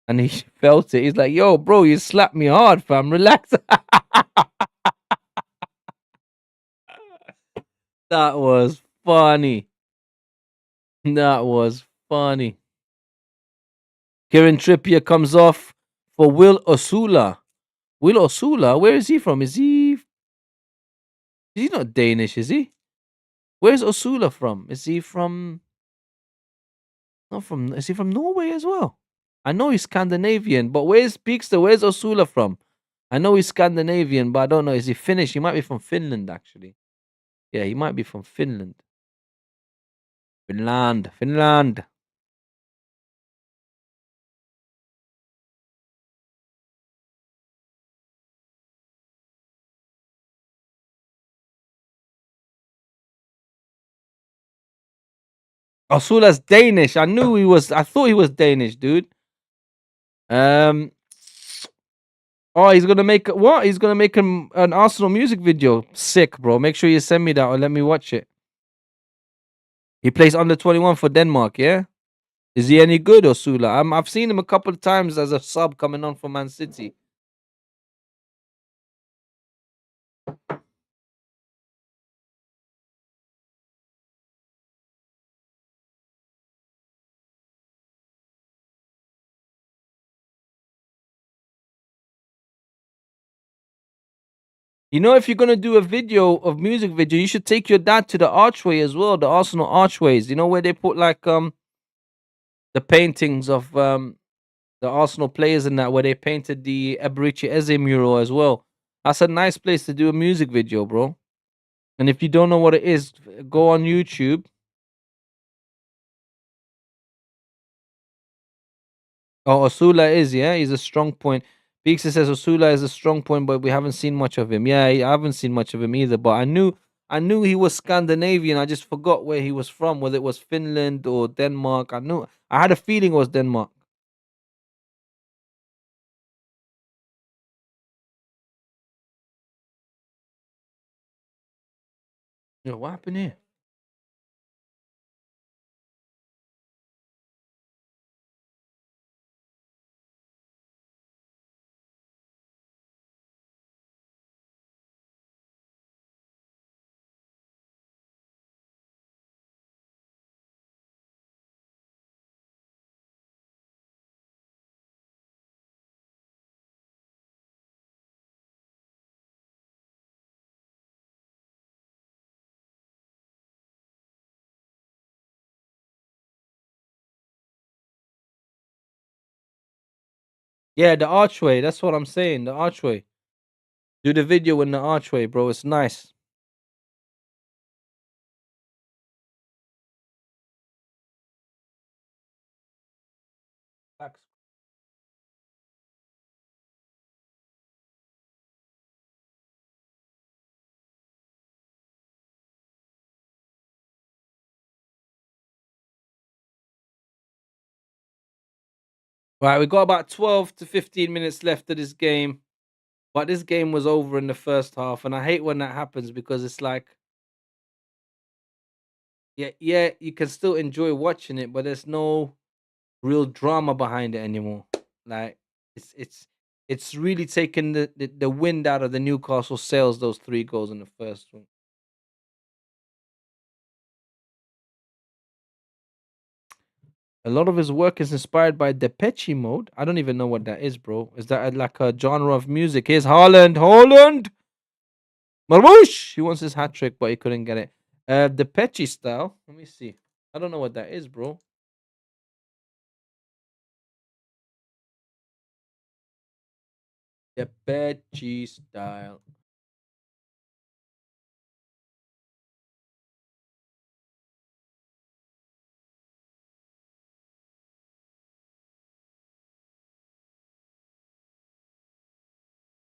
and he felt it. He's like, "Yo, bro, you slapped me hard, fam. Relax." That was funny. That was funny. Kieran Trippier comes off for Will Osula. Will Osula, where is he from? Is he not Danish? Is he? Where's Osula from? Is he from? Not from. Is he from Norway as well? I know he's Scandinavian, but where's Peakster? Where's Osula from? I know he's Scandinavian, but I don't know. Is he Finnish? He might be from Finland, actually. Yeah, he might be from Finland. Finland. Osula's Danish. I knew he was. I thought he was Danish, dude. Um. Oh, he's gonna make what? He's gonna make an Arsenal music video. Sick, bro. Make sure you send me that or let me watch it. He plays under 21 for Denmark. Yeah. Is he any good, Osula? I've seen him a couple of times as a sub coming on for Man City. You know, if you're gonna do a video of music video, you should take your dad to the archway as well, the Arsenal archways. You know where they put like the paintings of the Arsenal players and that, where they painted the Eberici Eze mural as well. That's a nice place to do a music video, bro. And if you don't know what it is, go on YouTube. Oh, Osula is, yeah, he's a strong point. Beekser says Osula is a strong point, but we haven't seen much of him. Yeah, I haven't seen much of him either. But I knew he was Scandinavian. I just forgot where he was from, whether it was Finland or Denmark. I had a feeling it was Denmark. Yo, what happened here? Yeah, the archway. That's what I'm saying. The archway. Do the video in the archway, bro. It's nice. Facts. Right, we got about 12 to 15 minutes left of this game. But this game was over in the first half, and I hate when that happens because it's like, yeah, you can still enjoy watching it, but there's no real drama behind it anymore. Like it's it's really taken the wind out of the Newcastle sails. Those 3 goals in the first one. A lot of his work is inspired by Depeche Mode. I don't even know what that is, bro. Is that like a genre of music? Here's Holland, Marmoush. He wants his hat trick, but he couldn't get it. Depeche style. Let me see. I don't know what that is, bro. Depeche style.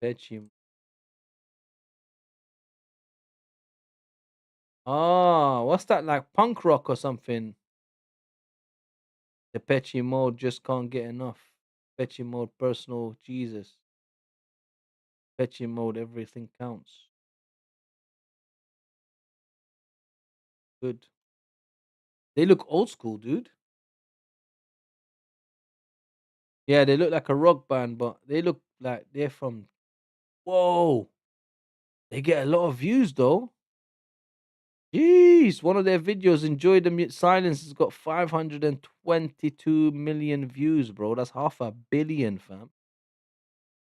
Depeche. Oh, what's that like? Punk rock or something? Depeche Mode just can't get enough. Depeche Mode personal Jesus. Depeche Mode everything counts. Good. They look old school, dude. Yeah, they look like a rock band, but they look like they're from. Whoa, they get a lot of views though. Jeez, one of their videos, "Enjoy the Silence," has got 522 million views, bro. That's 500 million, fam.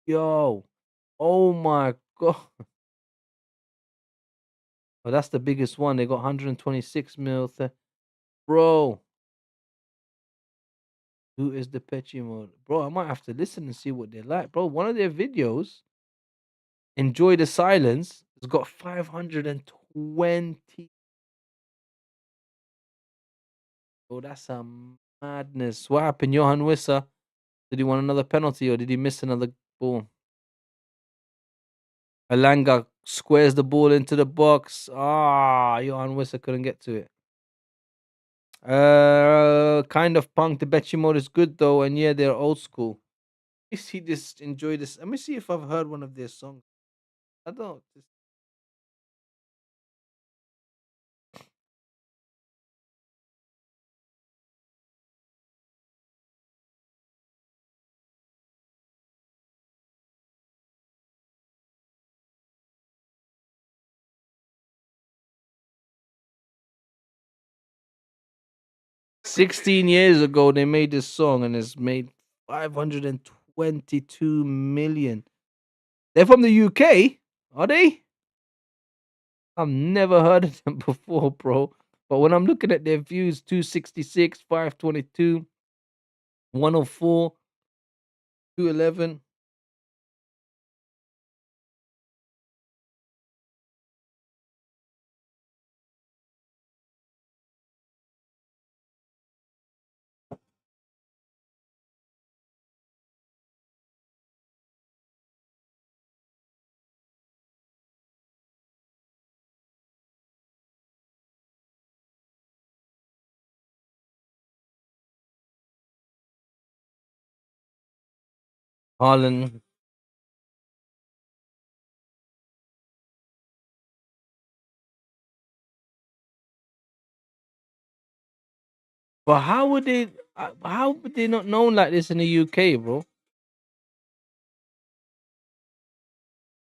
Yo, oh my god. Oh, that's the biggest one. They got 126 mil. Bro, who is the Depeche Mode? Bro, I might have to listen and see what they're like. Bro, one of their videos, "Enjoy the Silence," has got 520. Oh, that's a madness. What happened, Johan Wissa? Did he want another penalty or did he miss another ball? Alanga squares the ball into the box. Ah, Johan Wissa couldn't get to it. Kind of punk. The Depeche Mode is good though, and yeah, they're old school. Let me see this. Enjoy this. Let me see if I've heard one of their songs. I don't. 16 years ago, they made this song and it's made 522 million. They're from the UK, are they? I've never heard of them before, bro. But when I'm looking at their views, 266, 522, 104, 211. Holland. But how would they not known like this in the UK, bro?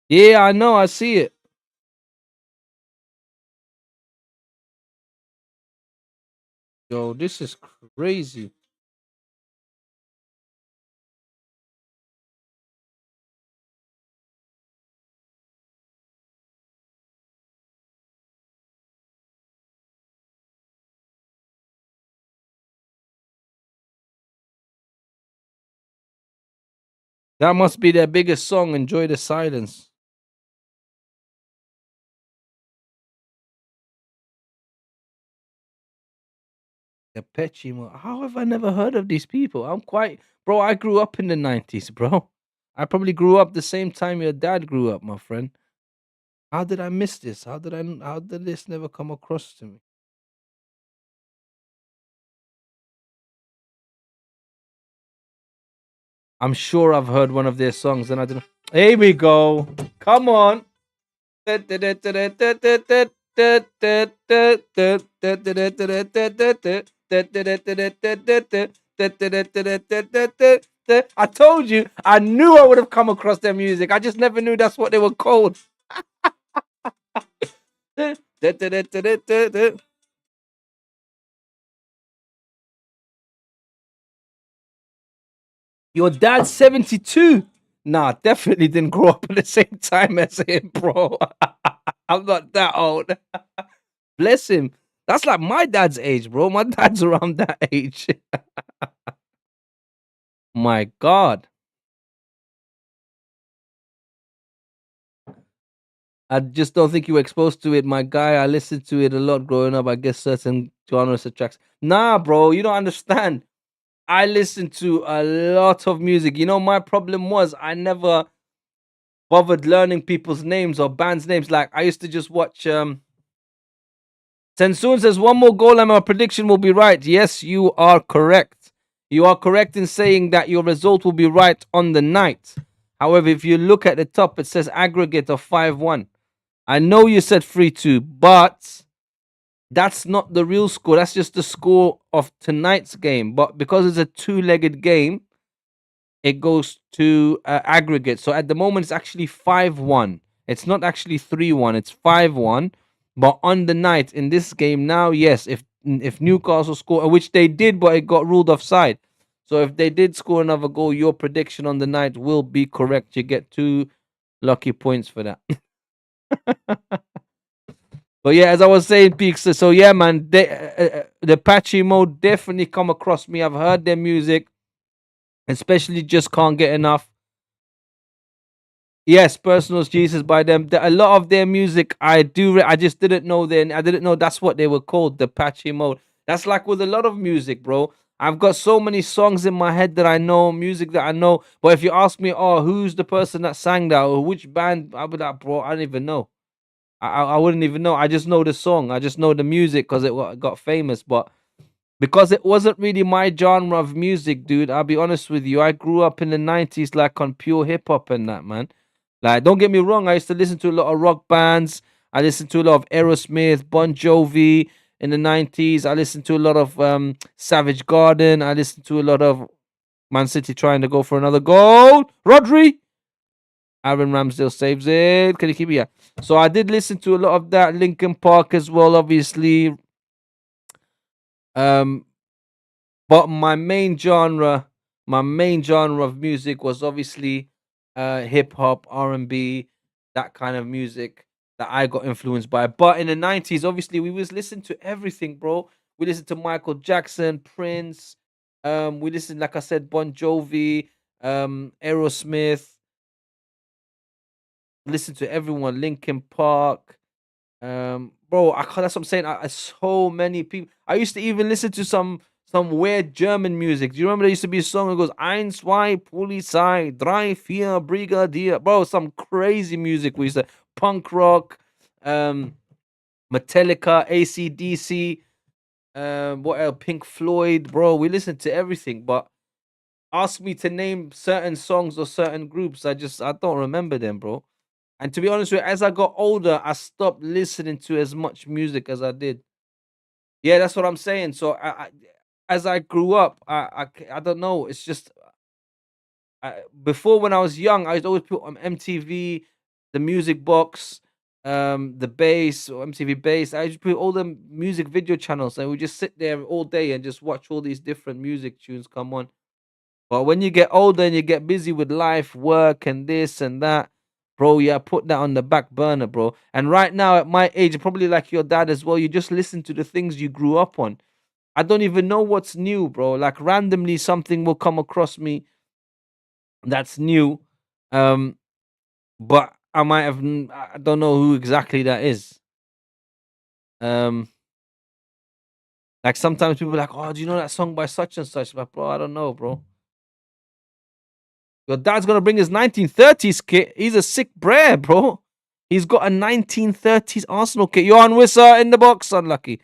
Yeah, I know, I see it. Yo, this is crazy. That must be their biggest song, Enjoy the Silence. Apache Mode. How have I never heard of these people? Bro, I grew up in the 90s, bro. I probably grew up the same time your dad grew up, my friend. How did I miss this? How did this never come across to me? I'm sure I've heard one of their songs and I don't know. Here we go. Come on. I told you, I knew I would have come across their music. I just never knew that's what they were called. Your dad's 72. Nah, definitely didn't grow up at the same time as him, bro. I'm not that old. Bless him. That's like my dad's age, bro. My dad's around that age. My God. I just don't think you were exposed to it, my guy. I listened to it a lot growing up. I guess certain genres attracts. Nah, bro, you don't understand. I listened to a lot of music. You know, my problem was I never bothered learning people's names or bands' names. Like I used to just watch Sensoon says one more goal and my prediction will be right. Yes, you are correct. You are correct in saying that your result will be right on the night. However, if you look at the top, it says aggregate of 5-1. I know you said 3-2, but that's not the real score. That's just the score of tonight's game. But because it's a two-legged game, it goes to aggregate. So at the moment, it's actually 5-1. It's not actually 3-1. It's 5-1. But on the night in this game now, yes, if Newcastle score, which they did, but it got ruled offside. So if they did score another goal, your prediction on the night will be correct. You get 2 lucky points for that. But yeah, as I was saying, Peaks. So yeah, man, the Patchy Mode definitely come across me. I've heard their music, especially Just Can't Get Enough. Yes, Personals Jesus by them. A lot of their music, I just didn't know then. I didn't know that's what they were called, the Patchy Mode. That's like with a lot of music, bro. I've got so many songs in my head that I know, music that I know. But if you ask me, oh, who's the person that sang that or which band, I'll be like, bro, I don't even know. I wouldn't even know. I just know the song. I just know the music because it got famous. But because it wasn't really my genre of music, dude, I'll be honest with you. I grew up in the 90s like on pure hip hop and that, man. Like, don't get me wrong, I used to listen to a lot of rock bands. I listened to a lot of Aerosmith, Bon Jovi in the 90s. I listened to a lot of Savage Garden. I listened to a lot of Man City trying to go for another goal. Rodri. Aaron Ramsdale saves it. Can you keep it? Yeah. So I did listen to a lot of that. Linkin Park as well, obviously. But my main genre of music was obviously hip hop, R&B, that kind of music that I got influenced by. But in the 90s, obviously, we was listening to everything, bro. We listened to Michael Jackson, Prince. We listened, like I said, Bon Jovi, Aerosmith. Listen to everyone, Linkin Park. Bro, that's what I'm saying. So many people. I used to even listen to some weird German music. Do you remember there used to be a song that goes Ein, zwei, Polizei, drei, vier, Brigadier. Bro, some crazy music. We used to punk rock, Metallica, AC/DC, what else? Pink Floyd, bro. We listened to everything, but ask me to name certain songs or certain groups. I don't remember them, bro. And to be honest with you, as I got older, I stopped listening to as much music as I did. Yeah, that's what I'm saying. So as I grew up, I don't know. It's just before when I was young, I would always put on MTV, the music box, the bass or MTV bass. I just put all the music video channels, and we just sit there all day and just watch all these different music tunes come on. But when you get older and you get busy with life, work, and this and that, bro, yeah, put that on the back burner, bro. And right now, at my age, probably like your dad as well, you just listen to the things you grew up on. I don't even know what's new, bro. Like randomly, something will come across me. That's new. Um, but I might have. I don't know who exactly that is. Um, like sometimes people are like, oh, do you know that song by such and such? But bro, I don't know, bro. Your dad's gonna bring his 1930s kit. He's a sick brer, bro. He's got a 1930s Arsenal kit. Johan Wissa in the box, unlucky.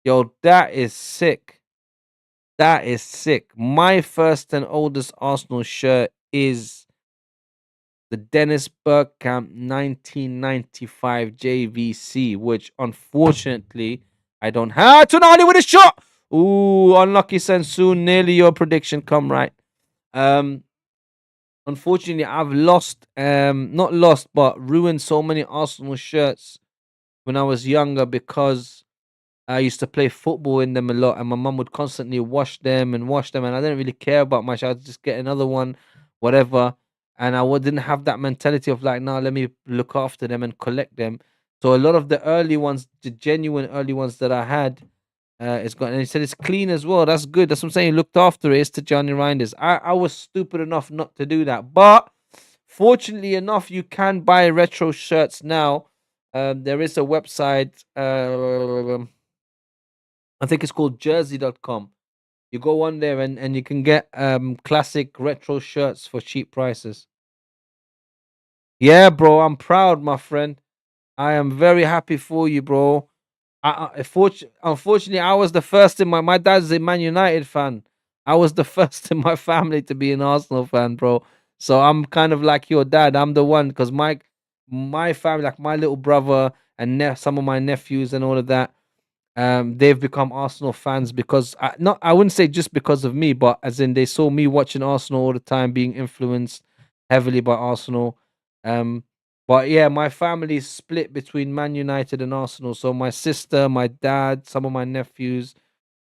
Yo, that is sick. That is sick. My first and oldest Arsenal shirt is the Dennis Bergkamp 1995 JVC, which unfortunately I don't have. Tonali with a shot. Ooh, unlucky Sensu. Nearly your prediction come right. Um, Unfortunately, I've lost, not lost, but ruined so many Arsenal shirts when I was younger because I used to play football in them a lot, and my mum would constantly wash them, and I didn't really care about much. I'd just get another one, whatever, and didn't have that mentality of like, no, let me look after them and collect them. So a lot of the early ones, the genuine early ones that I had, it's got, and he said it's clean as well. That's good. That's what I'm saying. He looked after it. It's to Johnny Reinders. I was stupid enough not to do that, but fortunately enough, you can buy retro shirts now. There is a website. I think it's called jersey.com. You go on there and you can get classic retro shirts for cheap prices. Yeah, bro, I'm proud, my friend. I am very happy for you, bro. Unfortunately, I was the first in my dad's a Man United fan. I was the first in my family to be an Arsenal fan, bro. So I'm kind of like your dad. I'm the one because my family, like my little brother and some of my nephews and all of that, they've become Arsenal fans because I wouldn't say just because of me, but as in they saw me watching Arsenal all the time, being influenced heavily by Arsenal. Um, but yeah, my family's split between Man United and Arsenal. So my sister, my dad, some of my nephews,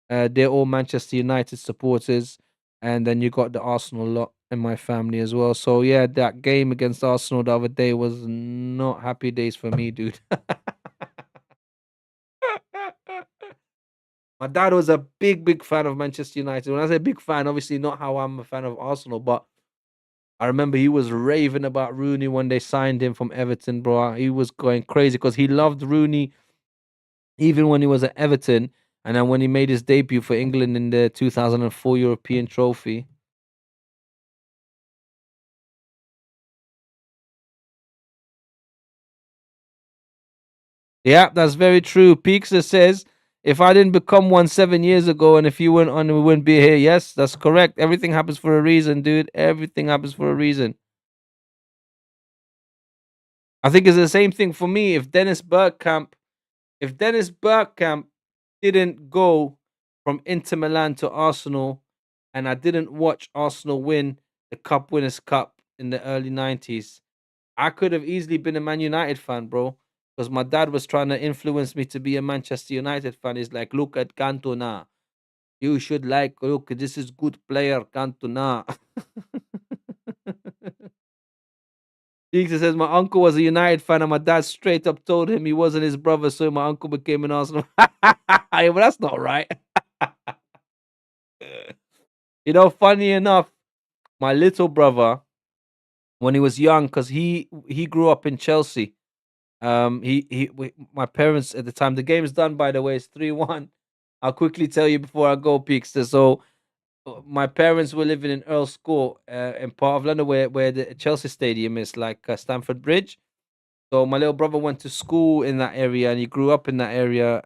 they're all Manchester United supporters, and then you got the Arsenal lot in my family as well. So yeah, that game against Arsenal the other day was not happy days for me, dude. My dad was a big fan of Manchester United. When I say big fan, obviously not how I'm a fan of Arsenal, but I remember he was raving about Rooney when they signed him from Everton, bro. He was going crazy because he loved Rooney even when he was at Everton, and then when he made his debut for England in the 2004 European Trophy. Yeah, that's very true. Peakster says, if I didn't become one 7 years ago and if you weren't on, we wouldn't be here. Yes, that's correct. Everything happens for a reason, dude. Everything happens for a reason. I think it's the same thing for me. If Dennis Bergkamp didn't go from Inter Milan to Arsenal, and I didn't watch Arsenal win the Cup Winners' Cup in the early 90s, I could have easily been a Man United fan, bro. Because my dad was trying to influence me to be a Manchester United fan. He's like, look at Cantona. You should look, this is good player, Cantona. Jesus says my uncle was a United fan, and my dad straight up told him he wasn't his brother, so my uncle became an Arsenal. Yeah, but that's not right. Funny enough, my little brother, when he was young, because he grew up in Chelsea. My parents at the time. The game is done, by the way. It's 3-1. I'll quickly tell you before I go, Peakster. So my parents were living in Earl's Court, in part of London, where the Chelsea Stadium is, like Stamford Bridge. So my little brother went to school in that area, and he grew up in that area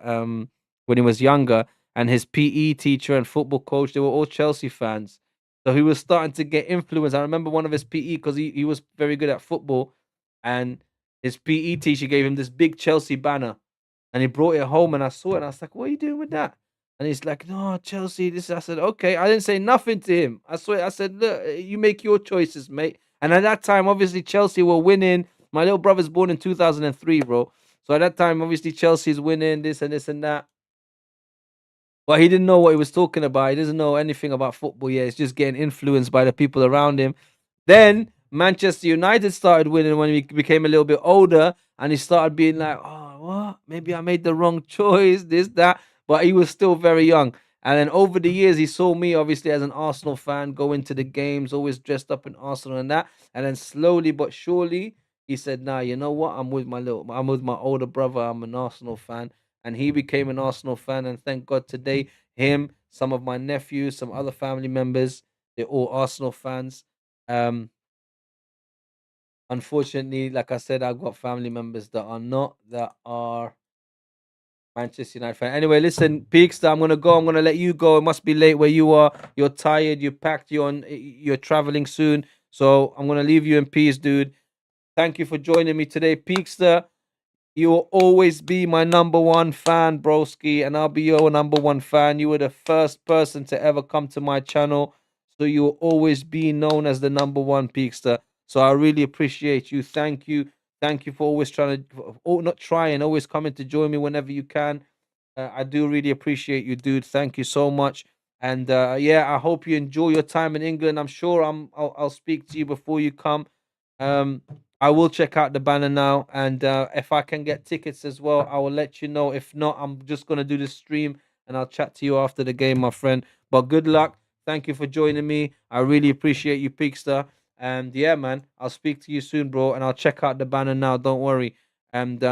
when he was younger. And his PE teacher and football coach, they were all Chelsea fans. So he was starting to get influence. I remember one of his PE because he was very good at football, and his PE teacher gave him this big Chelsea banner, and he brought it home. And I saw it, and I was like, "What are you doing with that?" And he's like, "No, Chelsea." This. I said, "Okay." I didn't say nothing to him. I swear. I said, "Look, you make your choices, mate." And at that time, obviously, Chelsea were winning. My little brother's born in 2003, bro. So at that time, obviously, Chelsea's winning this and this and that. But he didn't know what he was talking about. He doesn't know anything about football yet. He's just getting influenced by the people around him. Then Manchester United started winning when he became a little bit older, and he started being like, "Oh, what? Maybe I made the wrong choice. This, that." But he was still very young. And then over the years, he saw me obviously as an Arsenal fan, go into the games, always dressed up in Arsenal and that. And then slowly but surely, he said, "Nah, you know what? I'm with my older brother. I'm an Arsenal fan." And he became an Arsenal fan. And thank God today, him, some of my nephews, some other family members, they're all Arsenal fans. Um, Unfortunately, like I said, I've got family members that are not, that are Manchester United fan. Anyway, listen, Peakster, I'm gonna go. I'm gonna let you go. It must be late where you are. You're tired. You're packed. You're traveling soon. So I'm gonna leave you in peace, dude. Thank you for joining me today, Peakster. You will always be my number one fan, broski, and I'll be your number one fan. You were the first person to ever come to my channel, so you will always be known as the number one Peakster. So I really appreciate you. Thank you for always trying to, not trying, always coming to join me whenever you can. I do really appreciate you, dude. Thank you so much. And yeah, I hope you enjoy your time in England. I'm sure I'll speak to you before you come. Um, I will check out the banner now, and if I can get tickets as well, I will let you know. If not, I'm just gonna do the stream, and I'll chat to you after the game, my friend. But good luck. Thank you for joining me. I really appreciate you, Peakster. And yeah, man, I'll speak to you soon, bro. And I'll check out the banner now. Don't worry. And